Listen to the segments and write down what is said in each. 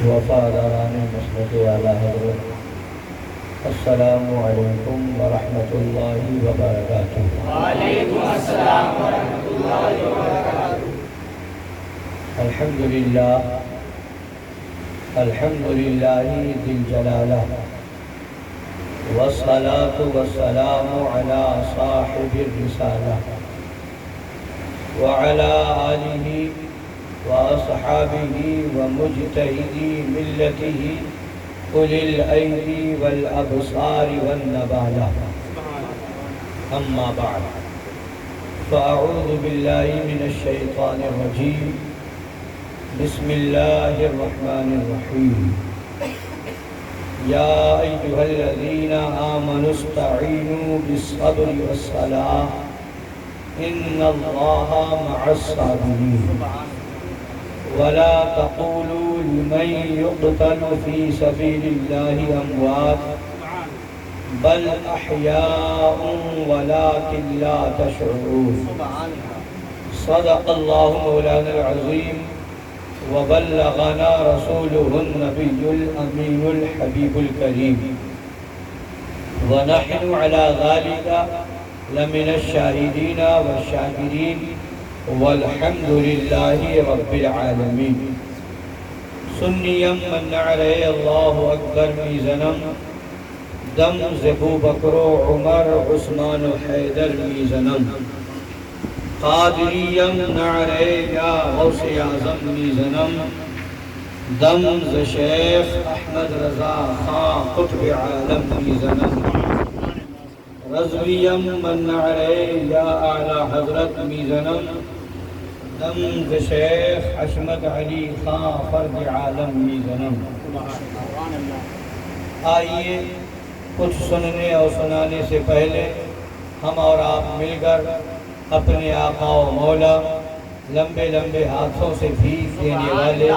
وفاداران مسلک اعلیٰ حضرت، السلام علیکم ورحمۃ اللہ وبرکاتہ۔ وعلیکم السلام ورحمۃ اللہ وبرکاتہ۔ الحمدللہ الحمدللہ ذی الجلالہ، والصلاة والسلام علی صاحب الرسالہ، وعلی آلہ وأصحابه ومجتهدي ملته أولي الأيدي والأبصار والنبالة، أما بعد فأعوذ بالله من الشيطان الرجيم، بسم الله الرحمن الرحيم، يا أيها الذين آمنوا استعينوا بالصبر والصلاة إن الله مع الصابرين، ولا تقولوا لمن يقتل في سبيل الله أموات بل أحياء ولكن لا تشعرون۔ صدق الله مولانا العظيم، وبلغنا رسوله النبي الأمين الحبيب الكريم، ونحن على ذلك لمن الشاهدين والشاكرين، والحمد لله رب العالمين۔ سنیم من نعرے اللہ اکبر میزنم، دم زبو بکر و عمر عثمان و حیدر میزنم، قادریم نعرے یا غوث اعظم میزنم، دم ز شیخ احمد رضا خان قطب عالم میزنم، رضویم من نعرے یا اعلی حضرت میزنم، دم ز شیخ حشمت علی خان فرد عالم میزنم۔ آئیے کچھ سننے اور سنانے سے پہلے ہم اور آپ مل کر اپنے آقا و مولا لمبے لمبے ہاتھوں سے بھیک دینے والے،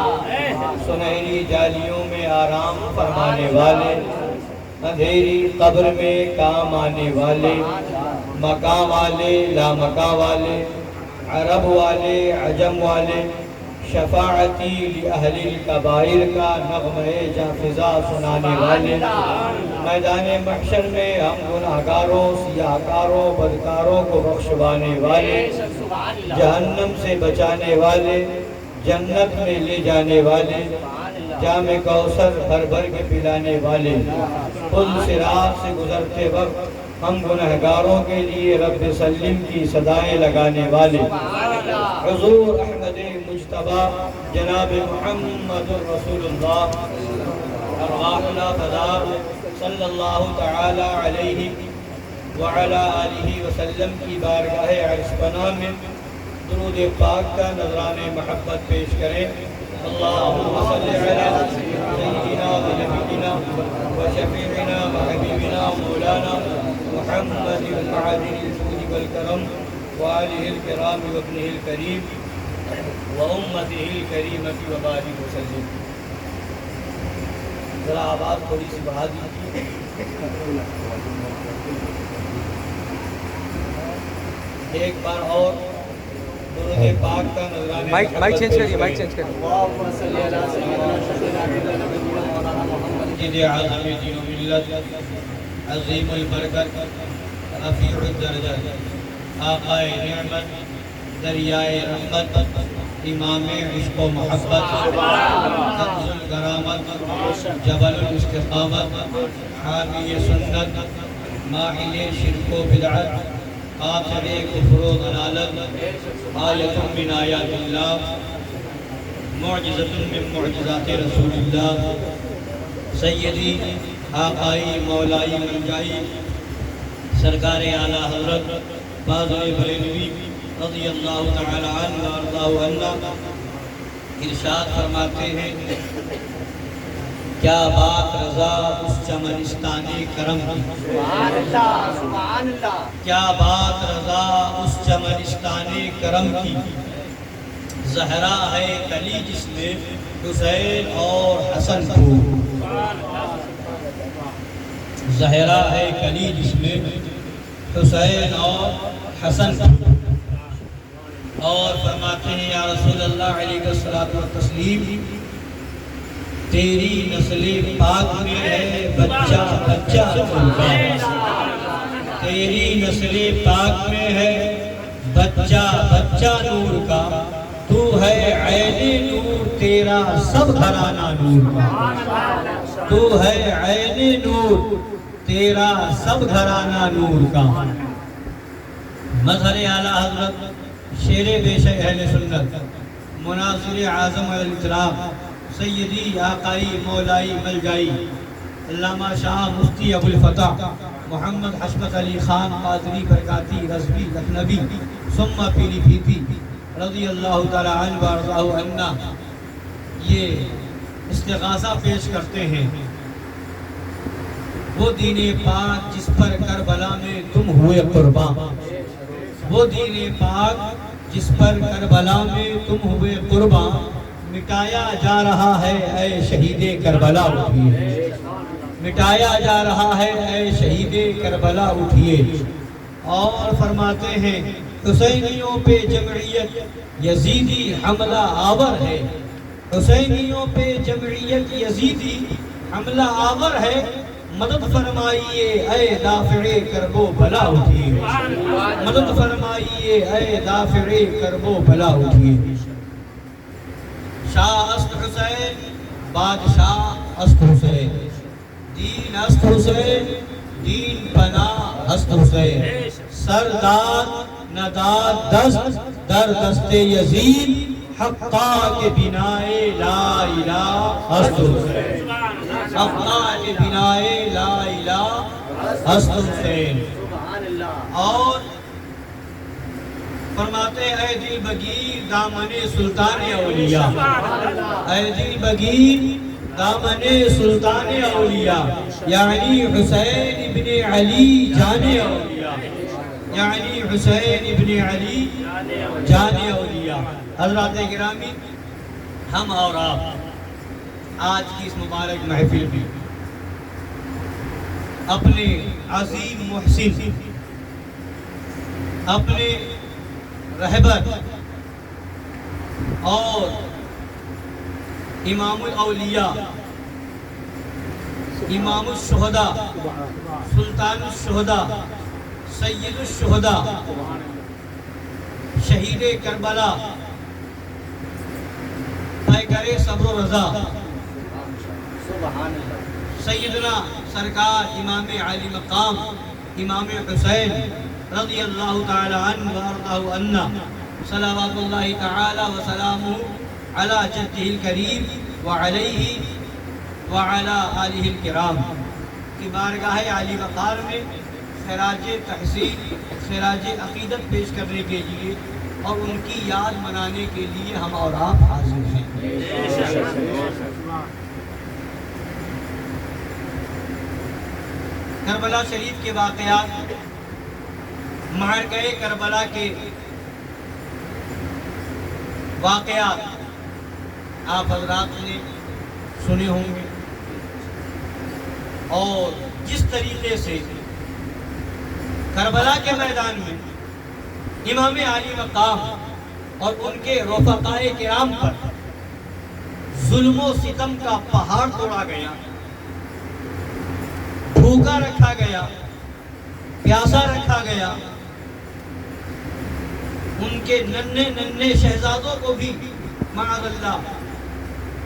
سنہری جالیوں میں آرام فرمانے والے، اندھیری قبر میں کام آنے والے، مقام والے لامقام والے، عرب والے عجم والے، شفاعتی لأہل الکبائر کا نغمہ جافزہ سنانے والے، میدان محشر میں ہم گناہگاروں سیاہکاروں بدکاروں کو بخشوانے والے، جہنم سے بچانے والے، جنت میں لے جانے والے، جام کوثر بھر بھر کے پلانے والے، پل صراط سے گزرتے وقت ہم گنہگاروں کے لیے رب سلم کی صدائیں لگانے والے، حضور احمد مجتبی جناب محمد رسول اللہ ارواحنا فدار صلی اللہ تعالی علیہ وعلا آلہ وسلم کی بارگاہ عرشپناہ میں درود پاک کا نذران محبت پیش کریں۔ اللہم صلی علی سیدنا و نبینا و شفیعنا و حبیبنا و مولانا محمد معدن الجود والکرم وآلہ الکرام وابنہ الکریم وامتہ الکریمۃ وبارک وسلم۔ ذرا آواز تھوڑی سی بڑھا دیجیے۔ ایک بار اور درود پاک کا نذرانہ مائک چینج کریے، مائک چینج کریے۔ مسجد اعظم دین و ملت، عظیم البرکت، رفیع الدرجات، آقائے نعمت، دریائے رحمت، امام عشق و محبت، حفظ الکرامت، جبل الاستقامت، حامی سنت، ماحل شرک و بدعت، قاطع کفر و ضلالت، آیت من آیات اللہ، معجزۃ من معجزات رسول اللہ، سیدی آقائی مولائی منجائی سرکار اعلیٰ حضرت بازوئے بریلوی رضی اللہ تعالی عنہ وارضاہ عنہ ارشاد فرماتے ہیں، کیا بات رضا اس چمنستانی کرم کی، سبحان اللہ سبحان اللہ، کیا بات رضا اس چمنستانی کرم کی، زہرا ہے کلی جس میں حسین اور حسن کو، زہرا ہے کلی جس میں حسین اور حسن کو، اور فرماتے ہیں یا رسول اللہ علیہ الصلوۃ والتسلیم، تیری نسل پاک میں ہے بچہ بچہ نور کا، تیری نسل پاک میں ہے بچہ بچہ نور کا، تو ہے عین نور تیرا سب گھرانہ نور کا، تو ہے عین نور تیرا سب گھرانہ نور کا۔ مظہر اعلیٰ حضرت شیر بے شک اہل سنت مناصر اعظم علیہ السلام سیدی آقائی مولائی ملجائی علامہ شاہ مفتی ابو الفتح محمد حشمت علی خان قادری برکاتی رضوی لکھنوی ثم پیلی بھیتی رضی اللہ تعالی عنہ وارضاہ عنا یہ استغاثہ پیش کرتے ہیں۔ وہ دین پاک جس پر کربلا میں تم ہوئے قربان، وہ دین پاک جس پر کربلا میں تم ہوئے قربان، مٹایا جا رہا ہے اے شہید کربلا اٹھیے، مٹایا جا رہا ہے اے شہید کربلا اٹھیے۔ اور فرماتے ہیں حسینیوں پہ جمعیت یزیدی حملہ آور ہے، حسینیوں پہ جمعیت یزیدی حملہ آور ہے، مدد فرمائیے اے دافع کرب و بلا اٹھیے، مدد فرمائیے اے دافع کرب و بلا اٹھیے۔ شاہ است حسین بادشاہ است حسین، دین است حسین دین پناہ است حسین، سردار نداد دست در دست یزید، حقا کے بنائے لا الہ است حسین، حقا کے بنائے لا الہ است حسین۔ اور فرماتے اے دل بگیر دامن سلطان اولیاء، اے دل بگیر دامن سلطان اولیاء، یعنی حسین ابن علی جان اولیاء، یعنی حسین ابن علی جان اولیاء۔ حضرات گرامی، ہم اور آپ آج کی اس مبارک محفل میں اپنے عظیم محسن، اپنے رہبر اور امام الاولیاء، امام الشہداء، سلطان الشہداء، سید الشہداء، شہید کربلا، کرے صبر و رضا، سیدنا سرکار امام عالی مقام امام حسین رضی اللہ تعالی عنہ وارضاہ عنا، صلوات اللہ تعالی وسلامہ علی جدہ الکریم وعلیہ وعلی آلہ الکرام کی بارگاہ عالی مقام میں خراج تحسین، خراج عقیدت پیش کرنے کے لیے اور ان کی یاد منانے کے لیے ہم اور آپ حاضر ہیں۔ کربلا شریف کے واقعات، معرکہ کربلا کے واقعات آپ حضرات نے سنے ہوں گے، اور جس طریقے سے کربلا کے میدان میں امام عالی مقام اور ان کے رفقائے کرام پر ظلم و ستم کا پہاڑ توڑا گیا، بھوکا رکھا گیا، پیاسا رکھا گیا، ان کے ننھے ننھے شہزادوں کو بھی معاذ اللہ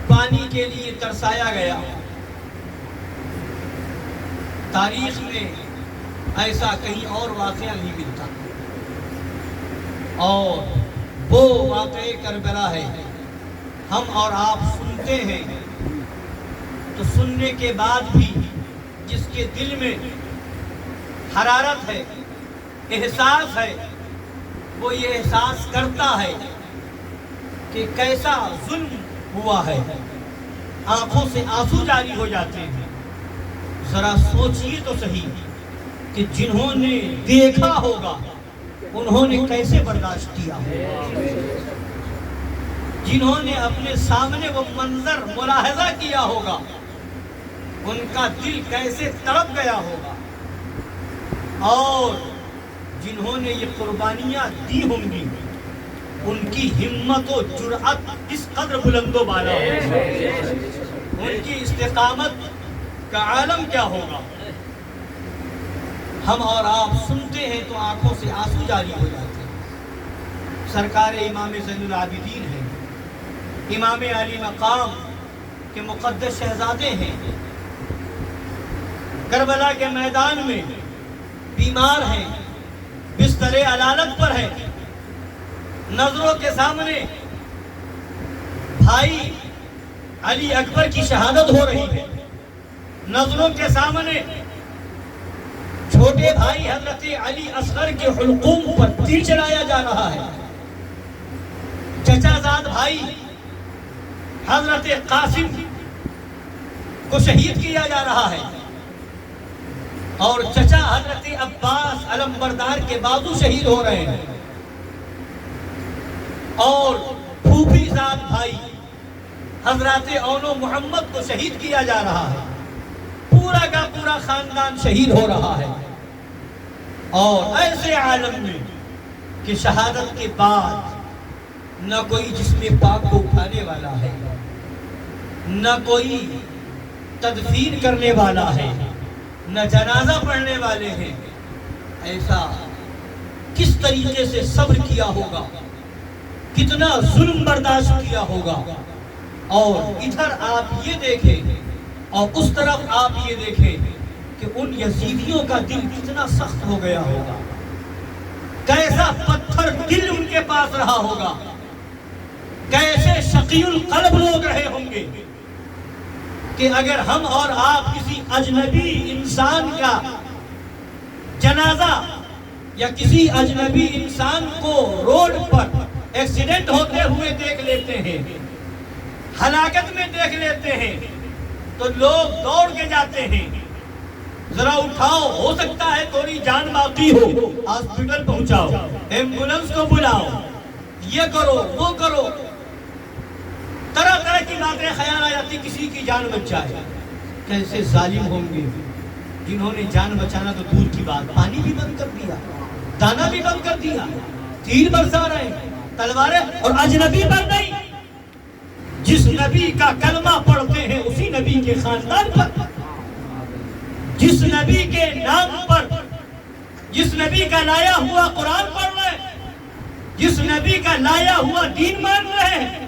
پانی کے لیے ترسایا گیا۔ تاریخ میں ایسا کہیں اور واقعہ نہیں ملتا، اور وہ واقعہ کربلا ہے۔ ہم اور آپ سنتے ہیں تو سننے کے بعد بھی جس کے دل میں حرارت ہے، احساس ہے، وہ یہ احساس کرتا ہے کہ کیسا ظلم ہوا ہے، آنکھوں سے آنسو جاری ہو جاتے ہیں۔ ذرا سوچئے تو صحیح کہ جنہوں نے دیکھا ہوگا انہوں نے کیسے برداشت کیا ہوگا، جنہوں نے اپنے سامنے وہ منظر ملاحظہ کیا ہوگا ان کا دل کیسے تڑپ گیا ہوگا، اور جنہوں نے یہ قربانیاں دی ہوں گی ان کی ہمت و جرأت اس قدر بلند و بالا ہوگی، ان کی استقامت کا عالم کیا ہوگا؟ ہم اور آپ سنتے ہیں تو آنکھوں سے آنسو جاری ہو جاتے ہیں۔ سرکار امام زین العابدین ہیں، امام علی مقام کے مقدس شہزادے ہیں، کربلا کے میدان میں بیمار ہیں، بستر علالت پر ہیں، نظروں کے سامنے بھائی علی اکبر کی شہادت ہو رہی ہے، نظروں کے سامنے چھوٹے بھائی حضرت علی اصغر کے حلقوم پر تیر چلایا جا رہا ہے، چچا زاد بھائی حضرت قاسم کو شہید کیا جا رہا ہے، اور چچا حضرت عباس علمبردار کے بازو شہید ہو رہے ہیں، اور پھوپھی زاد بھائی حضرت اونو محمد کو شہید کیا جا رہا ہے، پورا کا پورا خاندان شہید ہو رہا ہے، اور ایسے عالم میں کہ شہادت کے بعد نہ کوئی جسم پاک کو اٹھانے والا ہے، نہ کوئی تدفین کرنے والا ہے، نہ جنازہ پڑھنے والے ہیں۔ ایسا کس طریقے سے صبر کیا ہوگا، کتنا ظلم برداشت کیا ہوگا، اور ادھر آپ یہ دیکھیں اور اس طرف آپ یہ دیکھیں کہ ان یزیدیوں کا دل کتنا سخت ہو گیا ہوگا، کیسا پتھر دل ان کے پاس رہا ہوگا، کیسے شقی القلب لوگ رہے ہوں گے کہ اگر ہم اور آپ کسی اجنبی انسان کا جنازہ یا کسی اجنبی انسان کو روڈ پر ایکسیڈنٹ ہوتے ہوئے دیکھ لیتے ہیں، ہلاکت میں دیکھ لیتے ہیں، تو لوگ دوڑ کے جاتے ہیں، ذرا اٹھاؤ، ہو سکتا ہے تھوڑی جان باقی ہو، ہاسپٹل پہنچاؤ، ایمبولنس کو بلاؤ، یہ کرو وہ کرو، طرح طرح کی باتیں خیال آ جاتی کسی کی جان بچ جائے۔ کیسے ظالم ہوں گے جنہوں نے جان بچانا تو دور کی بات، پانی بھی بند کر دیا، دانا بھی بند کر دیا، تیر برسا رہے ہیں، تلواریں، اور اجنبی پر نہیں، جس نبی کا کلمہ پڑھتے ہیں اسی نبی کے خاندان پر، جس نبی کے نام پر، جس نبی کا لایا ہوا قرآن پڑھ رہے ہیں، جس نبی کا لایا ہوا دین مان رہے ہیں،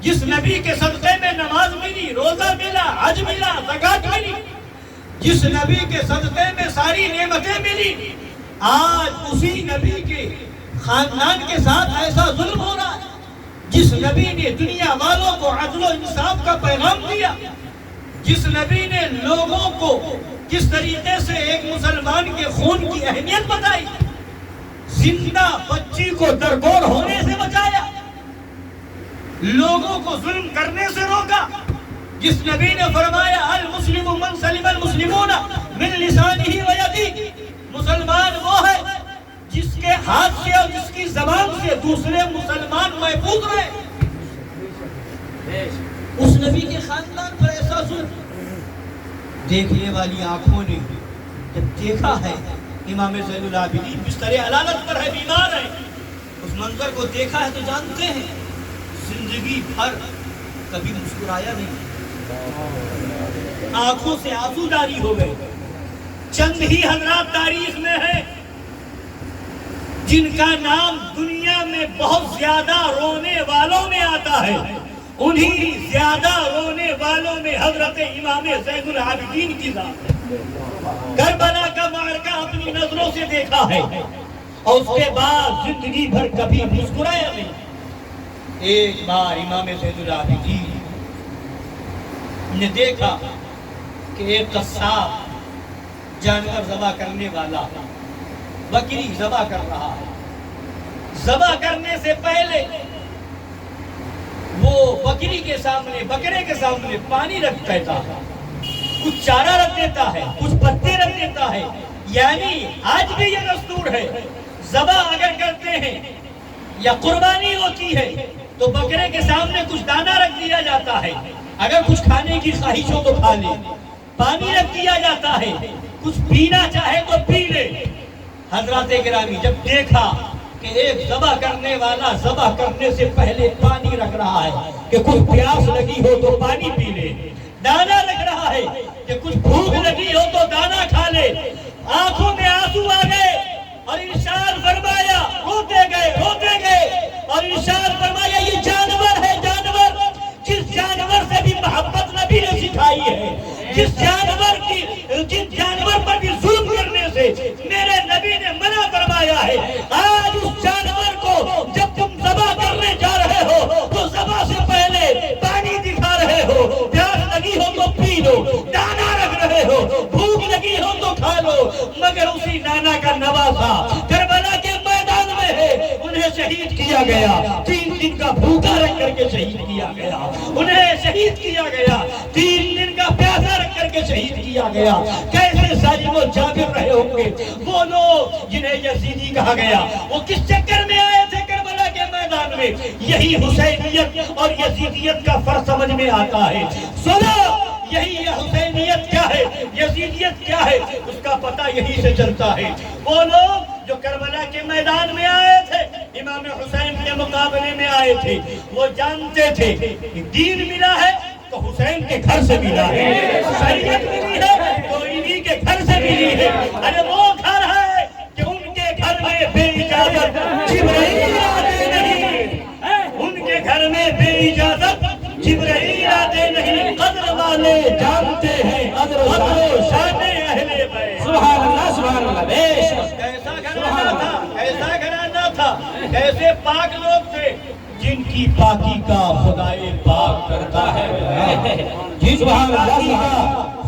جس نبی کے صدقے میں نماز ملی، روزہ ملا، حج ملا، زکات ملی، جس نبی کے صدقے میں ساری نعمتیں ملی، آج اسی نبی کے خاندان کے ساتھ ایسا ظلم ہو رہا ہے۔ جس نبی نے دنیا والوں کو عدل و انصاف کا پیغام دیا، جس نبی نے لوگوں کو کس طریقے سے ایک مسلمان کے خون کی اہمیت بتائی، زندہ بچی کو درگور ہونے سے بچایا، لوگوں کو ظلم کرنے سے روکا، جس نبی نے فرمایا المسلم من سلم المسلمون من لسانہ و یدہ، مسلمان وہ ہے جس کے ہاتھ سے اور جس کی زبان سے دوسرے مسلمان محفوظ رہے۔ اس نبی کے خاندان پر ایسا ظلم، دیکھنے والی آنکھوں نے جب دیکھا ہے امام زین العابدین بستر علالت پر ہے، بیمار ہے، اس منظر کو دیکھا ہے تو جانتے ہیں زندگی بھر کبھی مسکرایا نہیں، آنکھوں سے آنسو جاری ہو گئے۔ چند ہی حضرات تاریخ میں ہیں جن کا نام دنیا میں بہت زیادہ رونے والوں میں آتا ہے، انہی زیادہ رونے والوں میں حضرت امام زین العابدین کی ذات ہے۔ کربلا کا معرکہ اپنی نظروں سے دیکھا ہے اور اس کے بعد زندگی بھر کبھی مسکرایا نہیں۔ ایک بار امام زین العابدین نے دیکھا کہ ایک قصاب جانور ذبح کرنے والا بکری ذبح کر رہا ہے، ذبح کرنے سے پہلے وہ بکری کے سامنے، بکرے کے سامنے پانی رکھ دیتا ہے، کچھ چارہ رکھ دیتا ہے، کچھ پتے رکھ دیتا ہے، یعنی آج بھی یہ دستور ہے، ذبح اگر کرتے ہیں یا قربانی ہوتی ہے تو بکرے کے سامنے کچھ دانہ رکھ دیا جاتا ہے، اگر کچھ کھانے کی خواہش ہو تو کھا لے، پانی رکھ دیا جاتا ہے، کچھ پینا چاہے تو پی لے۔ حضرات گرامی جب دیکھا کہ ایک ذبح کرنے والا ذبح کرنے سے پہلے پانی رکھ رہا ہے کہ کچھ پیاس لگی ہو تو پانی پی لے، دانا رکھ رہا ہے کہ کچھ بھوک لگی ہو تو دانا کھا لے. آنکھوں میں آنسو آ گئے اور ارشاد فرمایا، روتے گئے اور ارشاد فرمایا یہ جانور ہے، جانور. جس جانور سے بھی محبت نبی نے سکھائی ہے، جس جانور پر بھی ظلم کرنے سے میرے نبی نے منع فرمایا ہے، آج اس جانور کو جب تم ذبح کرنے جا رہے ہو تو ذبح سے پہلے پانی دکھا رہے ہو، پیاس لگی ہو تو پی لو، دانا رکھ رہے ہو، بھوک لگی ہو تو کھا لو. مگر اسی نانا کا نواسا کربلا کے میدان میں ہے، انہیں شہید کیا گیا. 3 دن کا بھوکا رکھ کر کے شہید کیا گیا، انہیں شہید کیا گیا. 3 دن کا پیاسا رکھ کر کے شہید کیا گیا. کیسے ظالم و جابر رہے ہوں گے وہ لوگ جنہیں یزیدی کہا گیا. وہ کس چکر میں آئے تھے کربلا کے میدان میں؟ یہی حسینیت اور یزیدیت کا فرق سمجھ میں آتا ہے. سنو، یہی حسینیت کیا ہے، یزیدیت کیا ہے، اس کا پتہ یہی سے چلتا ہے. وہ لوگ جو کربلا کے میدان میں آئے تھے، امام حسین کے مقابلے میں آئے تھے، وہ جانتے تھے کہ دین ملا ہے تو حسین کے گھر سے ملا ہے، شریعت ملی ہے تو انہی کے گھر سے ملی ہے. ارے وہ گھر ہے کہ ان کے گھر میں بے اجازت جبرائیل آتے نہیں، ان کے گھر میں بے اجازت جبرائیل آتے نہیں. قدر والے جانتے ہیں قدر و شان اہل بیت. سبحان اللہ، سبحان اللہ. بے شک کیسا گھرانہ تھا، کیسا گھرانہ تھا، کیسے پاک لوگ تھے جن کی پاکی کا خدائے پاک کرتا ہے. جی سبحان اللہ،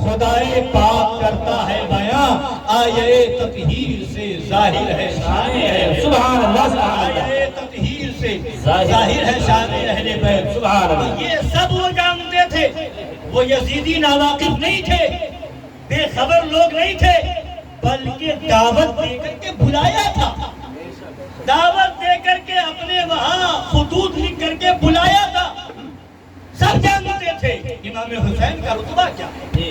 خدائے پاک کرتا ہے بیاں، آیے تطہیر سے ظاہر ہے شان ہے. سبحان اللہ، آیے تطہیر سے ظاہر ہے شان اہل بیت. سبحان اللہ. یہ سب وہ جانتے تھے. وہ یزیدی ناواقف نہیں تھے، بے خبر لوگ نہیں تھے، بلکہ دعوت دے کر کے بلایا تھا. دعوت دے کر کے اپنے وہاں خطوط لکھ کر کے بلایا تھا. سب جانتے تھے امام حسین کا رتبہ کیا ہے،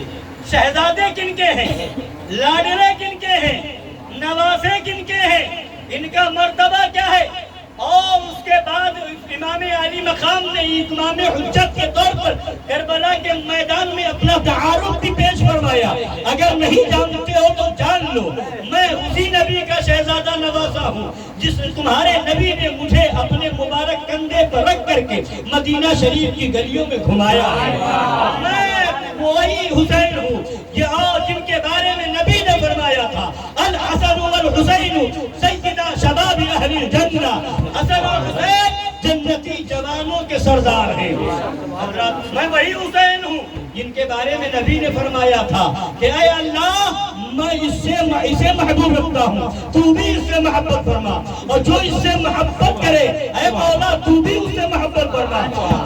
شہزادے کن کے ہیں، لاڈلے کن کے ہیں، نواسے کن کے ہیں، ان کا مرتبہ کیا ہے. اور اس کے بعد امام علی مقام نے امام حجت کے طور پر کربلا کے میدان میں اپنا تعارف بھی پیش فرمایا. اگر نہیں جانتے ہو تو جان لو، میں اسی نبی کا شہزادہ نواسا ہوں جس تمہارے نبی نے مجھے اپنے مبارک کندھے پر رکھ کر کے مدینہ شریف کی گلیوں میں گھمایا ہے. میں وہی حسین ہوں جن کے بارے میں نبی نے فرمایا تھا، الحسن والحسین سیدہ شباب اہل الجنہ. حسن اور حسین جنتی جوانوں کے سردار ہیں. میں وہی حسین ہوں جن کے بارے میں نبی نے فرمایا تھا کہ اے اللہ، میں اسے محبوب رکھتا ہوں، تو بھی اس سے محبت فرما، اور جو اس سے محبت کرے اے مولا تو بھی اس سے محبت فرما.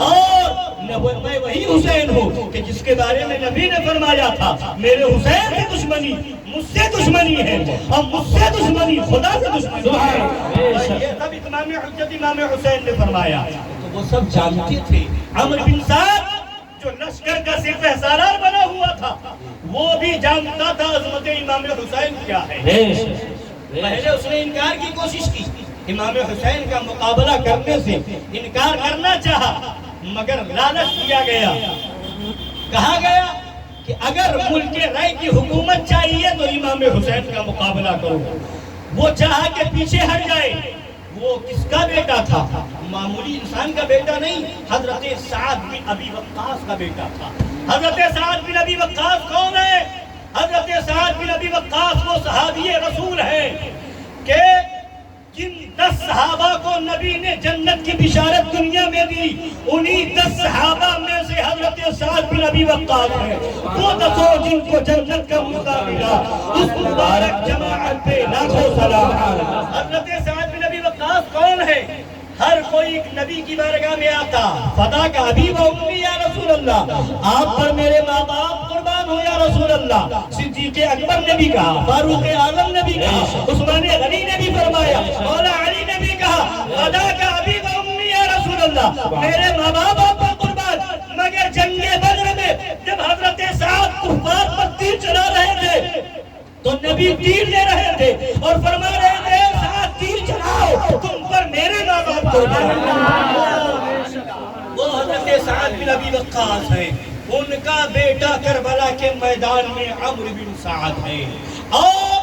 اور میں وہی حسین ہوں کہ جس کے بارے میں نبی نے فرمایا تھا میرے حسین سے دشمنی مجھ سے دشمنی ہے اور مجھ سے دشمنی خدا سے دشمنی. یہ سب امام حجت امام حسین نے فرمایا. تو وہ سب جانتے تھے. عمرو بن سعد جو لشکر کا صرف سالار بنا ہوا تھا، وہ بھی جانتا تھا عظمت امام حسین کیا ہے. پہلے اس نے انکار کی کوشش کی، امام حسین کا مقابلہ کرنے سے انکار کرنا چاہا، مگر لالچ دیا گیا. کہا گیا کہ اگر ملک رائے کی حکومت چاہیے تو امام حسین کا مقابلہ کرو. وہ چاہا کہ پیچھے ہٹ جائے. وہ کس کا بیٹا تھا؟ معمولی انسان کا بیٹا نہیں، حضرت سعد بن ابی وقاص کا بیٹا تھا. حضرت سعد بن ابی وقاص کون ہے؟ حضرت سعد بن ابی وقاص وہ صحابی رسول ہیں کہ جن 10 صحابہ کو نبی نے جنت کی بشارت دنیا میں دی، انہی 10 صحابہ میں سے حضرت سعد بن ابی وقاص ہیں. وہ 10 جن کو جنت کا موقع ملا، اس مبارک جماعت پہ لاکھوں سلام. حضرت سعد بن ابی وقاص کون ہے؟ ہر کوئی ایک نبی کی بارگاہ میں آتا، فدا کا ابی و امی یا رسول اللہ، آپ پر میرے ماں باپ قربان ہو یا رسول اللہ. صدیق اکبر نے بھی کہا، فاروق اعظم نے بھی کہا، عثمان غنی نے بھی فرمایا، مولا علی نے بھی کہا، فدا کا ابی و امی یا رسول اللہ، میرے ماں باپ آپ پر قربان. مگر جنگ بدر میں جب حضرت سعد کفار پر تیر چلا رہے تھے تو نبی تیر لے رہے تھے اور فرما رہے تھے سعد تیر چلاؤ، تم پر میرے نام قربان. وہ حضرت سعد بن ابی وقاص ہیں ان کا بیٹا کربلا کے میدان میں عمرو بن سعد ہے. اور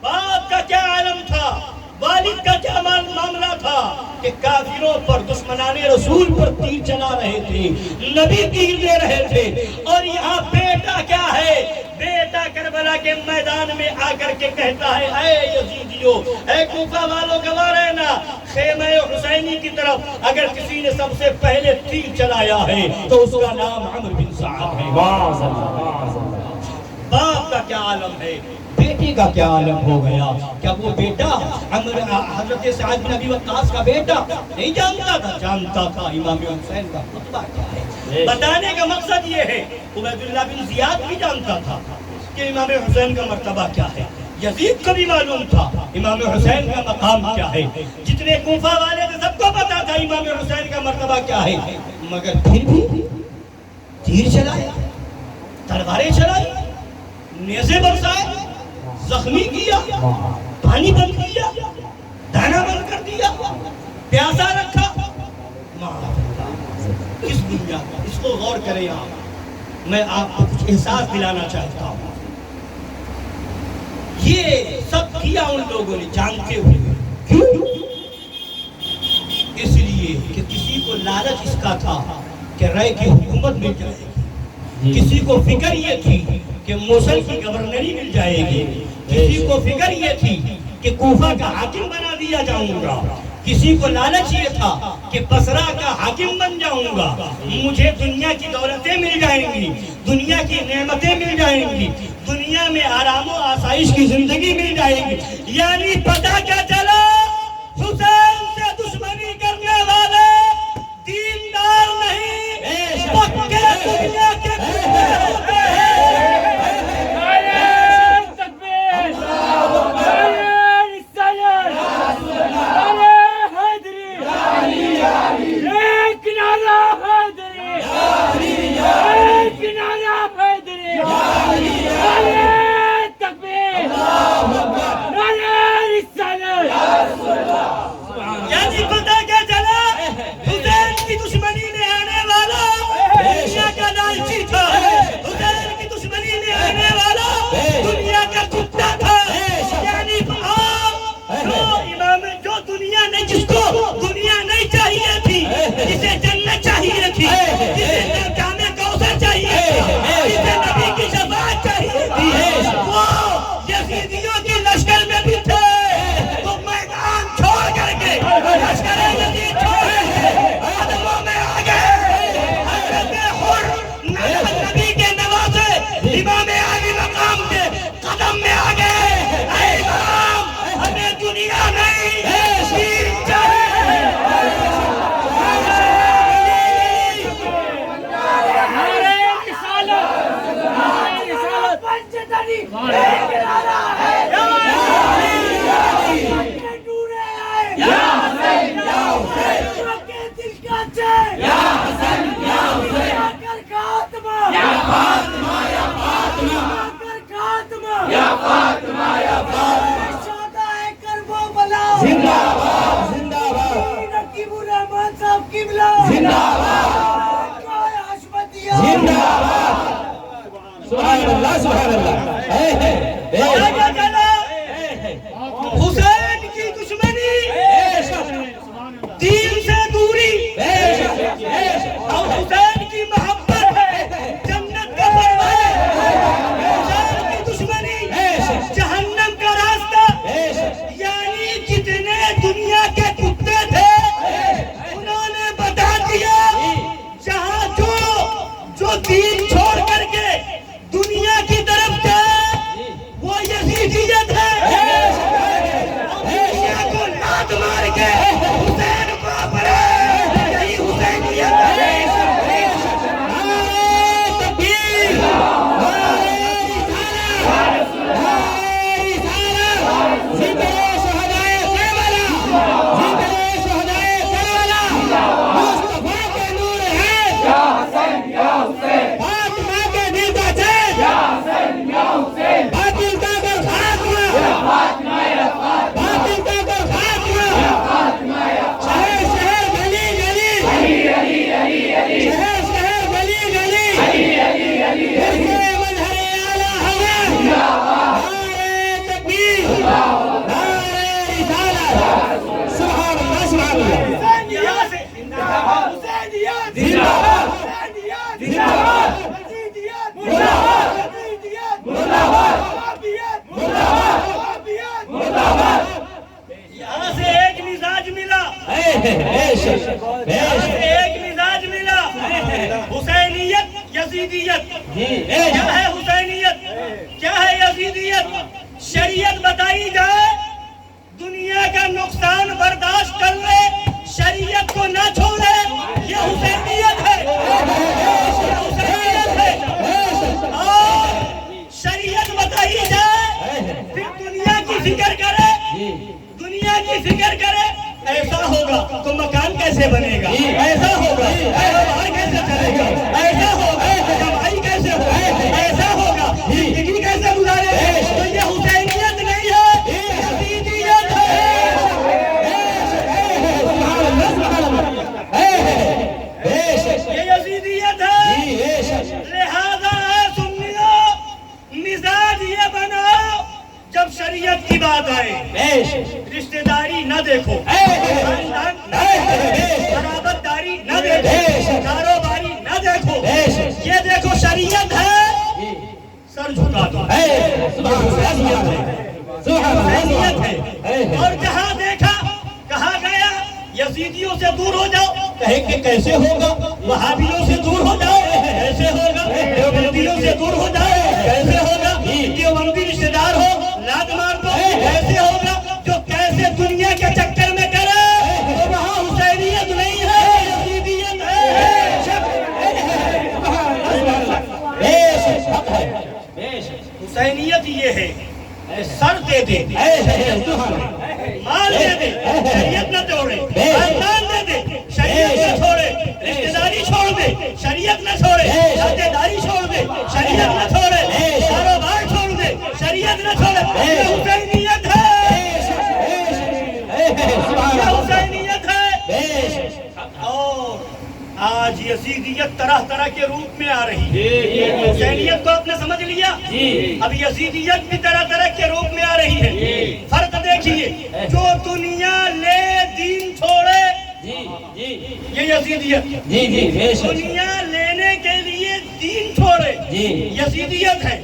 باپ کا کیا عالم تھا، والد کا کیا معاملہ تھا کہ کافروں پر، دشمنان رسول پر تیر چلا رہے تھے، نبی تیر دے رہے تھے. اور یہاں بیٹا کیا ہے، بیٹا کربلا کے میدان میں آ کر کے کہتا ہے اے یزیدیو، اے کوفہ والوں گواہ رہنا، خیمہ حسینی کی طرف اگر کسی نے سب سے پہلے تیر چلایا ہے تو اس کا نام عمرو بن سعد ہے. باپ کا کیا عالم ہے، بیٹے کا کیا عالم ہو گیا. کیا وہ بیٹا حضرت سعد بن ابی وقاص کا بیٹا نہیں جانتا تھا؟ جانتا تھا. امام حسین کا خطبہ کیا ہے، بتانے کا مقصد یہ ہے. عبید اللہ بن زیاد بھی جانتا تھا کہ امام حسین کا مرتبہ کیا ہے. یزید کو بھی معلوم تھا امام حسین کا مقام کیا ہے. جتنے کوفہ والے تھے سب کو پتا تھا امام حسین کا مرتبہ کیا ہے. مگر پھر بھی تیر چلائے، تلواریں چلائی، نیزے برسائے، زخمی کیا، پانی بند کیا، دانا بند کر دیا، پیاسا رکھا. کس دنیا کا، اس کو غور کریں. آپ میں آپ کو کچھ احساس دلانا چاہتا ہوں. یہ سب کیا ان لوگوں نے جانتے ہوئے. کیوں؟ اس لیے کہ کسی کو لالچ اس کا تھا کہ رائے کی حکومت مل جائے گی، کسی کو فکر یہ تھی کہ موصل کی گورنری مل جائے گی، کسی کو فکر یہ تھی کہ کوفہ کا حاکم بنا دیا جاؤں گا، کسی کو لالچ یہ تھا کہ بصرہ کا حاکم بن جاؤں گا، مجھے دنیا کی دولتیں مل جائیں گی، دنیا کی نعمتیں مل جائیں گی، دنیا میں آرام و آسائش کی زندگی مل جائے گی. یعنی پتہ کیا چلا، حسین سے دشمنی کرنے والے دیندار نہیں، پکے دنیا کے کتے ہوتے ہیں. یعنی پتہ کیا چلا، حسین کی دشمنی میں آنے والا دنیا کا لالچی تھا، حسین کی دشمنی میں آنے والا دنیا کا کتا تھا. یعنی جو دنیا نے، جس کو دنیا نہیں چاہیے تھی، جسے جنت چاہیے تھی، جسے جامع کوثر چاہیے تھا، جسے نبی کی شفاعت چاہیے تھی، وہ یزیدیوں کی لشکر میں بھی تھے. تو میدان چھوڑ کر کے لشکر یزید چھوڑ کے قدموں میں آ گئے. حضرت حر نبی کے نواسے امام عالی مقام کے قدم میں آ گئے. اے امام، ہمیں دنیا نہیں دین چاہیے. حسین کی دشمنی، دین سے دوری، اور حسین کی محبت ہے جنت کا پروانہ. حسین کی دشمنی جہنم کا راستہ. یعنی جتنے دنیا کے کتے تھے انہوں نے بتا دیا، جہاں جو دین چھوڑ کر کے دنیا کی طرف جائے وہ یزیدیت ہے. دنیا کو لات مار کے حسین کو اپنے، یہی حسینیت ہے. حسینیت یزیدیت، کیا ہے حسینیت، کیا ہے یزیدیت؟ شریعت بتائی جائے، دنیا کا نقصان برداشت کر لے، شریعت کو نہ چھوڑے، یہ حسینیت ہے، یہ حسینیت ہے۔ اور شریعت بتائی جائے پھر دنیا کی فکر کرے، دنیا کی فکر کرے، ایسا ہوگا تو مکان کیسے بنے گا، ایسا ہوگا کاروبار کیسے چلے گا، ایسا ہوگا کمائی کیسے ہوگا، ایسا ہوگا زندگی کیسے گزارے گا۔ تو یہ حسینیت نہیں ہے، یزیدیت ہے۔ یہ یزیدیت ہے۔ لہذا سنیو، مزاج یہ بناؤ، جب شریعت کی بات آئے رشتہ داری نہ دیکھو، خاندان نہ دیکھو، قرابت داری نہ دیکھو، کاروباری نہ دیکھو، یہ دیکھو شریعت ہے، سر جھکا دو، حسینیت ہے۔ اور جہاں دیکھا کہا گیا یزیدیوں سے دور ہو جاؤ، کہے کہ کیسے ہوگا، وہابیوں سے دور ہو جاؤ، کیسے ہوگا، دیوبندیوں سے دور ہو جاؤ، کیسے ہوگا، دیوبندی رشتہ دار ہو لات مار دو، کیسے ہوگا؟ جو کیسے دنیا کے چکر میں کرے تو وہاں حسینیت نہیں ہے، یزیدیت ہے۔ حسینیت یہ ہے کہ سر دے دے، مال دے دے، شریعت نہ توڑے، خاندان دے دے، شریعت نہ چھوڑے، رشتہ داری چھوڑ دے، شریعت نہ چھوڑے، رشتہ داری چھوڑ دے، شریعت نہ چھوڑے، کاروبار چھوڑ دے، شریعت نہ چھوڑے، یہ حسینیت ہے، یہ حسینیت ہے۔ اور آج یزیدیت طرح طرح کے روپ میں آ رہی ہے۔ حسینیت کو آپ نے سمجھ لیا، اب یزیدیت بھی طرح طرح کے روپ میں آ رہی ہے۔ فرق دیکھیے، جو دنیا لے دین چھوڑے، یہ یزیدیت، دنیا لینے کے لیے دین چھوڑے، یزیدیت ہے،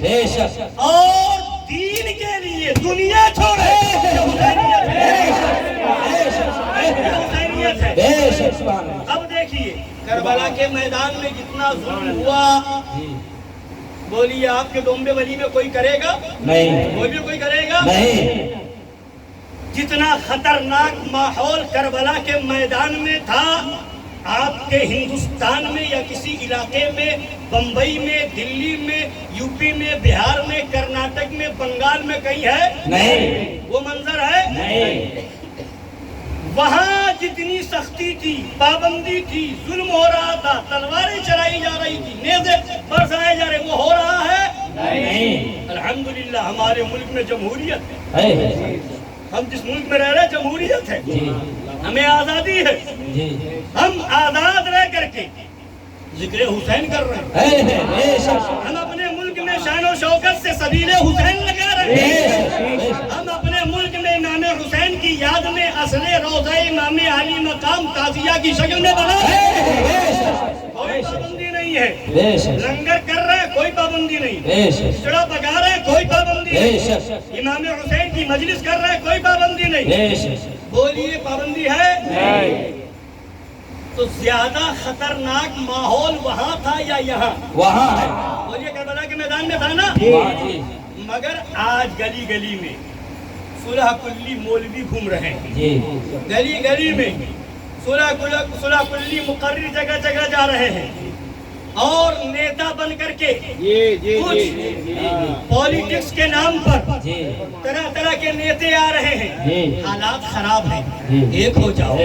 اور دین کے لیے دنیا چھوڑے، یہ حسینیت ہے۔ اب دیکھیے کربلا کے میدان میں جتنا ظلم ہوا، بولیے آپ کے ڈومبے ولی میں کوئی کرے گا نہیں، بولیے کوئی کرے گا نہیں۔ جتنا خطرناک ماحول کربلا کے میدان میں تھا، آپ کے ہندوستان میں یا کسی علاقے میں، بمبئی میں، دلی میں، یو پی میں، بہار میں، کرناٹک میں، بنگال میں کہیں ہے نہیں، وہ منظر ہے نہیں۔ وہاں جتنی سختی تھی، پابندی تھی، ظلم ہو رہا تھا، تلواریں چلائی جا رہی تھی، نیزے برسائے جا رہے، وہ ہو رہا ہے نہیں۔ الحمدللہ ہمارے ملک میں جمہوریت ہے، ہم جس ملک میں رہ رہے ہیں جمہوریت ہے، ہمیں آزادی ہے، ہم آزاد رہ کر کے ذکر حسین کر رہے ہیں، ہم اپنے ملک میں شان و شوکت سے سبیل حسین لگا رہے ہیں، ہم اپنے ملک میں امام حسین کی یاد میں اصل روضہ امام علی مقام تعزیہ کی شکل میں بنا رہے ہیں۔ کوئی پابندی نہیں ہے، لنگر کر رہے ہیں کوئی پابندی نہیں، چڑا پکا رہے ہیں کوئی پابندی نہیں، امام حسین کی مجلس کر رہے ہیں کوئی پابندی نہیں۔ بولیے پابندی ہے؟ تو زیادہ خطرناک ماحول وہاں تھا یا یہاں؟ وہاں ہے۔ بولیے کربلا کے میدان میں تھا نا؟ مگر آج گلی گلی میں صلح کلی مولوی گھوم رہے ہیں، گلی گلی میں صلح کلی مقرر جگہ جگہ جا رہے ہیں، اور نیتا بن کر کے کچھ پولیٹکس کے نام پر طرح طرح کے نیتے آ رہے ہیں۔ حالات خراب ہیں، ایک ہو جاؤ،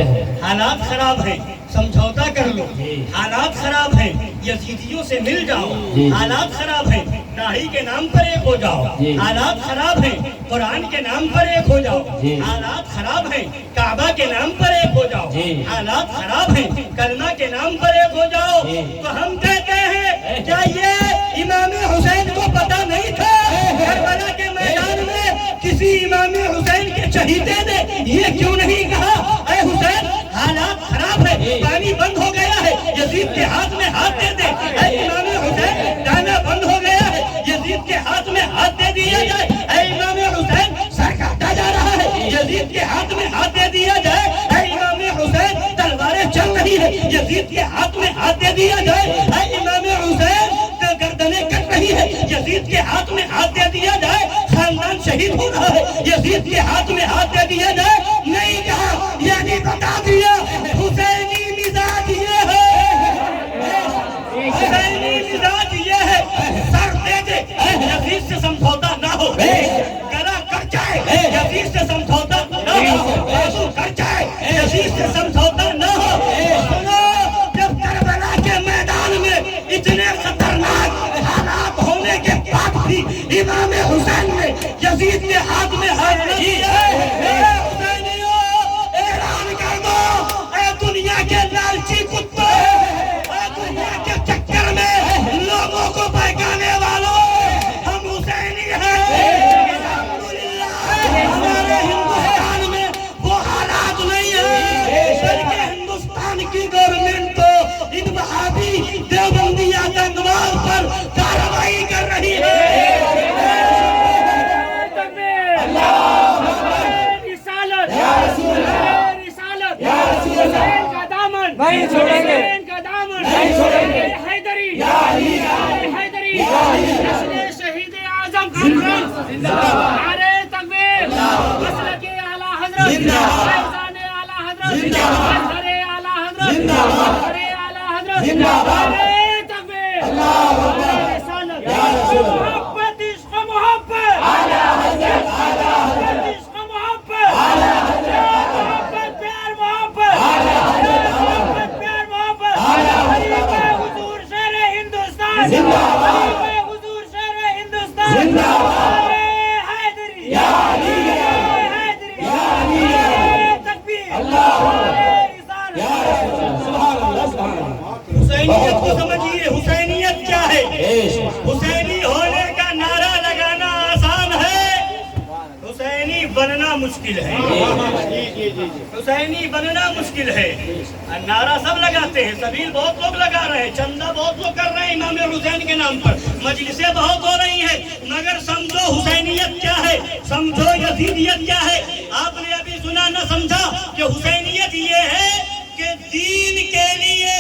حالات خراب ہیں، سمجھوتا کر لو، حالات خراب ہیں، یزیدیوں سے مل جاؤ، حالات خراب ہیں، داڑھی کے نام پر ایک ہو جاؤ، حالات خراب ہیں، قرآن کے نام پر ایک ہو جاؤ، حالات خراب ہیں، کعبہ کے نام پر ایک ہو جاؤ، حالات خراب ہیں، کلمہ کے نام پر ایک ہو جاؤ۔ تو ہم کہتے ہیں کیا یہ امام حسین کو پتہ نہیں تھا کربلا کے میدان میں کسی امام حسین کے چہیتے نے یہ کیوں نہیں کہا اے حسین حالات خراب ہے، پانی بند ہو گیا ہے، یزید کے ہاتھ میں ہاتھ دے دے، اے امام حسین دانا بند ہو گیا ہے، یزید کے ہاتھ میں ہاتھ دے دیا جائے، اے امام حسین سر کاٹا جا رہا ہے، یزید کے ہاتھ میں ہاتھ دے دیا جائے، اے امام حسین تلواریں چل رہی ہے، یزید کے ہاتھ میں ہاتھ دے دیا جائے، اے امام شہید ہونا ہے یزید کے ہاتھ میں ہاتھ دے دیا جائے نہیں کہا یعنی بتا دیا حسینی مزاج یہ ہے حسینی مزاج یہ ہے سر دے دے یزید سے سمجھوتا نہ ہو گلا کٹ جائے یزید سے سمجھوتا نہ ہو بازو کٹ جائے یزید سے سمجھوتا نہ ہو سنو جب کربلا کے میدان میں اتنے خطرناک حالات ہونے کے بعد بھی امام حسین نے یزید کے ہاتھ میں ہاتھ نہ دیا حسینیوں اعلان کر دو اے دنیا کے لالچی کتے اے دنیا کے چکر میں لوگوں کو بہکانے والوں ہم حسینی ہیں ہمارے ہندوستان میں وہ حالات نہیں ہیں بلکہ ہندوستان کی گورنمنٹ تو ان وہابی دیوبندیہ دنگواز پر کارروائی کر رہی ہے نہیں چھوڑیں گے نہیں چھوڑیں گے حیدری حیدری شہید اعظم کانفرنس نعرہ تکبیر مسلک اعلیٰ حضرت فیضان اعلیٰ حضرت مظہر اعلیٰ حضرت مظہر اعلیٰ حضرت نعرہ تکبیر رسالت محبت عشق محبت عشق محبت محبت پیار محبت حضور شیر ہندوستان حضور شیر ہندوستان حیدری تکبیر حسینیت کو سمجھیے حسینیت کیا ہے حسینی ہونے کا نعرہ لگانا آسان ہے حسینی بننا مشکل ہے حسینی بننا مشکل ہے نعرہ سب لگاتے ہیں سبیل بہت لوگ لگا رہے ہیں چندہ بہت لوگ کر رہے ہیں امام حسین کے نام پر مجلسیں بہت ہو رہی ہیں مگر سمجھو حسینیت کیا ہے سمجھو یزیدیت کیا ہے آپ نے ابھی سنا نہ سمجھا کہ حسینیت یہ ہے کہ دین کے لیے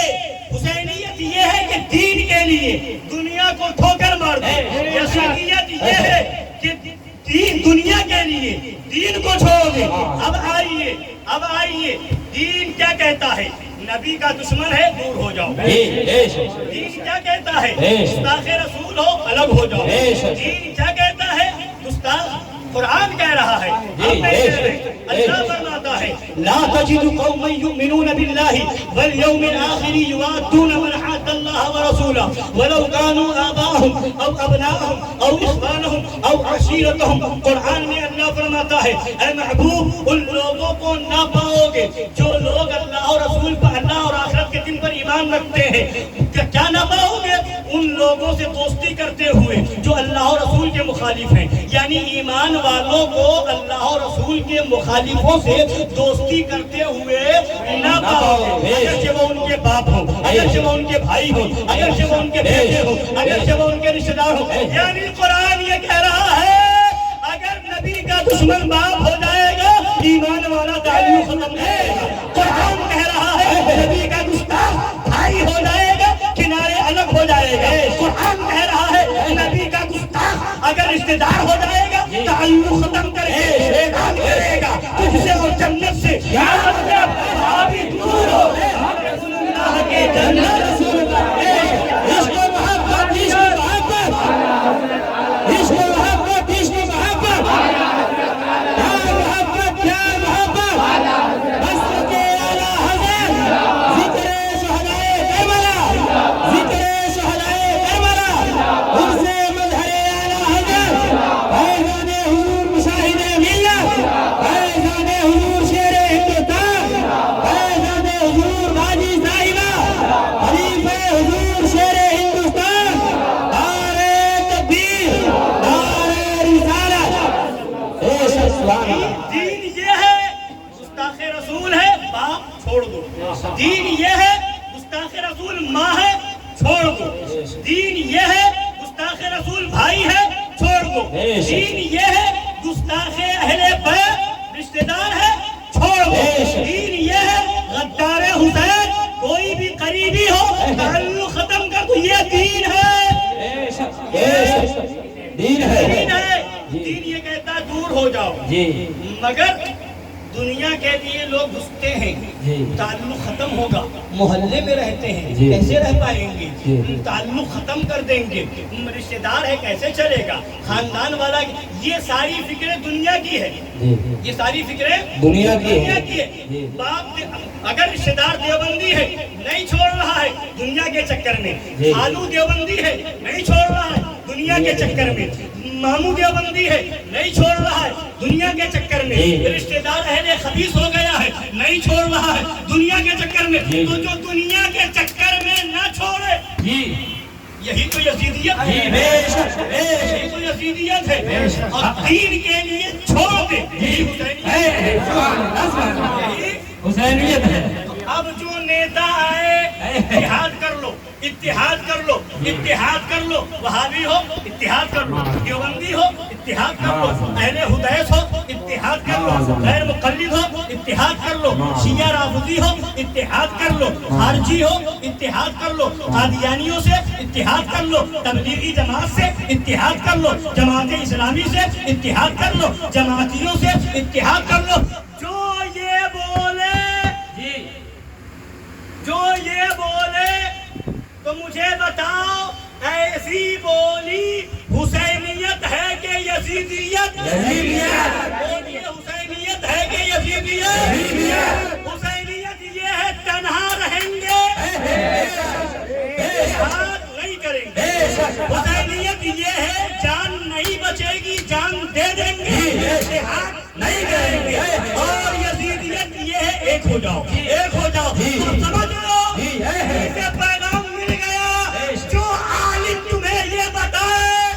حسینیت یہ ہے کہ دین کے لیے دنیا کو ٹھوکر مار دے یزیدیت یہ ہے کہ دین دنیا کے لیے دین کو چھوڑ دے اب آئیے دین کیا کہتا ہے نبی کا دشمن ہے دور ہو جاؤ دین کیا کہتا ہے گستاخ رسول ہو الگ ہو جاؤ دین کیا کہتا ہے گستاخ قرآن کہہ رہا ہے اللہ فرماتا ہے لا تجد قوما يؤمنون بالله واليوم الآخر يوادون من حاد الله ورسوله ولو كانوا آباءهم أو أبناءهم أو إخوانهم أو عشيرتهم قرآن میں اللہ فرماتا ہے اے محبوب ان لوگوں کو نہ پاؤ گے جو لوگ اللہ اور رسول پر اللہ اور آخرت کے دن پر ایمان رکھتے ہیں کیا نہ پاؤ گے ان لوگوں سے دوستی کرتے ہوئے جو اللہ اور رسول کے مخالف ہیں یعنی ایمان والوں کو اللہ اور رسول کے مخالفوں سے دوستی کرتے ہوئے نہ پاؤ گے اگرچہ وہ ان کے باپ ہوں اگرچہ وہ ان کے بھائی ہوں اگرچہ وہ ان کے بیٹے ہوں اگرچہ وہ ان کے رشتہ دار ہوں یعنی قرآن یہ کہہ رہا ہے اگر نبی کا دشمن باپ ہو جائے گا ایمان والا تعلق ختم ہے قرآن کہہ رہا ہے نبی کا گستاخ بھائی ہو جائے گا کنارے الگ ہو جائے گا قرآن کہہ رہا ہے نبی کا گستاخ اگر رشتہ دار ہو جائے گا تعلق ختم کرے اعلان کرے گا تجھ سے اور جنت سے یا مطلب صحابی دور ہو رسول اللہ کے جنت رسول اللہ عشق و محبت عشق و محبت عشق و محبت عشق و محبت کیا محبت بس کے اعلیٰ حضرت ذکر شہدائے کربلا ذکر شہدائے کربلا ان سے مظہر اعلیٰ حضرت فیضان حضور مشاہد ملت فیضان حضور شیر ہندوستان فیضان حضور باجی صاحبہ خلیفہ حضور شیر ہندوستان نعرہ تکبیر نعرہ رسالت دین یہ ہے گستاخ رسول ہے باپ چھوڑ دو دین یہ ہے گستاخ رسول ماں ہے چھوڑ دو دین یہ ہے گستاخ رسول بھائی ہے چھوڑ دو دین یہ ہے گستاخ اہل بیت رشتہ دار ہے چھوڑ دو دین یہ ہے غدار حسین کوئی بھی قریبی ہو تعلق ختم کر دو یہ دین ہے دین ہے دین یہ کہتا ہے ہو جاؤ جی مگر دنیا کے لیے لوگ گھستے ہیں جی تعلق ختم ہوگا محلے میں رہتے ہیں جی کیسے رہ پائیں گے جی تعلق ختم کر دیں گے رشتہ دار ہے کیسے چلے گا خاندان والا یہ ساری فکریں دنیا کی ہے جی یہ ساری فکریں دنیا کی ہے جی باپ اگر رشتہ دار دیوبندی ہے نہیں چھوڑ رہا ہے دنیا کے چکر میں جی خالو دیوبندی ہے نہیں چھوڑ رہا ہے دنیا کے چکر میں ماموں دیوبندی ہے نہیں چھوڑ رہا ہے دنیا کے چکر میں رشتہ دار اہل خبیث ہو گیا ہے نہیں چھوڑ رہا ہے دنیا کے چکر میں تو جو دنیا کے چکر میں نہ چھوڑے یہی تو یزیدیت ہے یہی تو یزیدیت ہے اور دین کے لیے چھوڑ دے یہی حسینیت ہے اب جو نیتا آئے اتحاد کر لو اتحاد کر لو اتحاد کر لو وہابی ہو اتحاد کر لو دیوبندی ہو اتحاد کر لو اہل حدیث ہو اتحاد کر لو غیر مقلد ہو اتحاد کر لو شیعہ رافضی ہو اتحاد کر لو خارجی ہو اتحاد کر لو قادیانیوں سے اتحاد کر لو تبلیغی جماعت سے اتحاد کر لو جماعت اسلامی سے اتحاد کر لو جماعتیوں سے اتحاد کر لو جو یہ بولے تو مجھے بتاؤ ایسی بولی حسینیت ہے کہ یزیدیت حسینیت ہے کہ یزیدیت حسینیت یہ ہے تنہا رہیں گے اتحاد نہیں کریں گے حسینیت یہ ہے جان نہیں بچے گی جان دے دیں گے اتحاد نہیں کریں گے اور یزیدیت یہ ہے ایک ہو جاؤ سمجھ لو اسے پیغام مل گیا جو عالم تمہیں یہ بتائے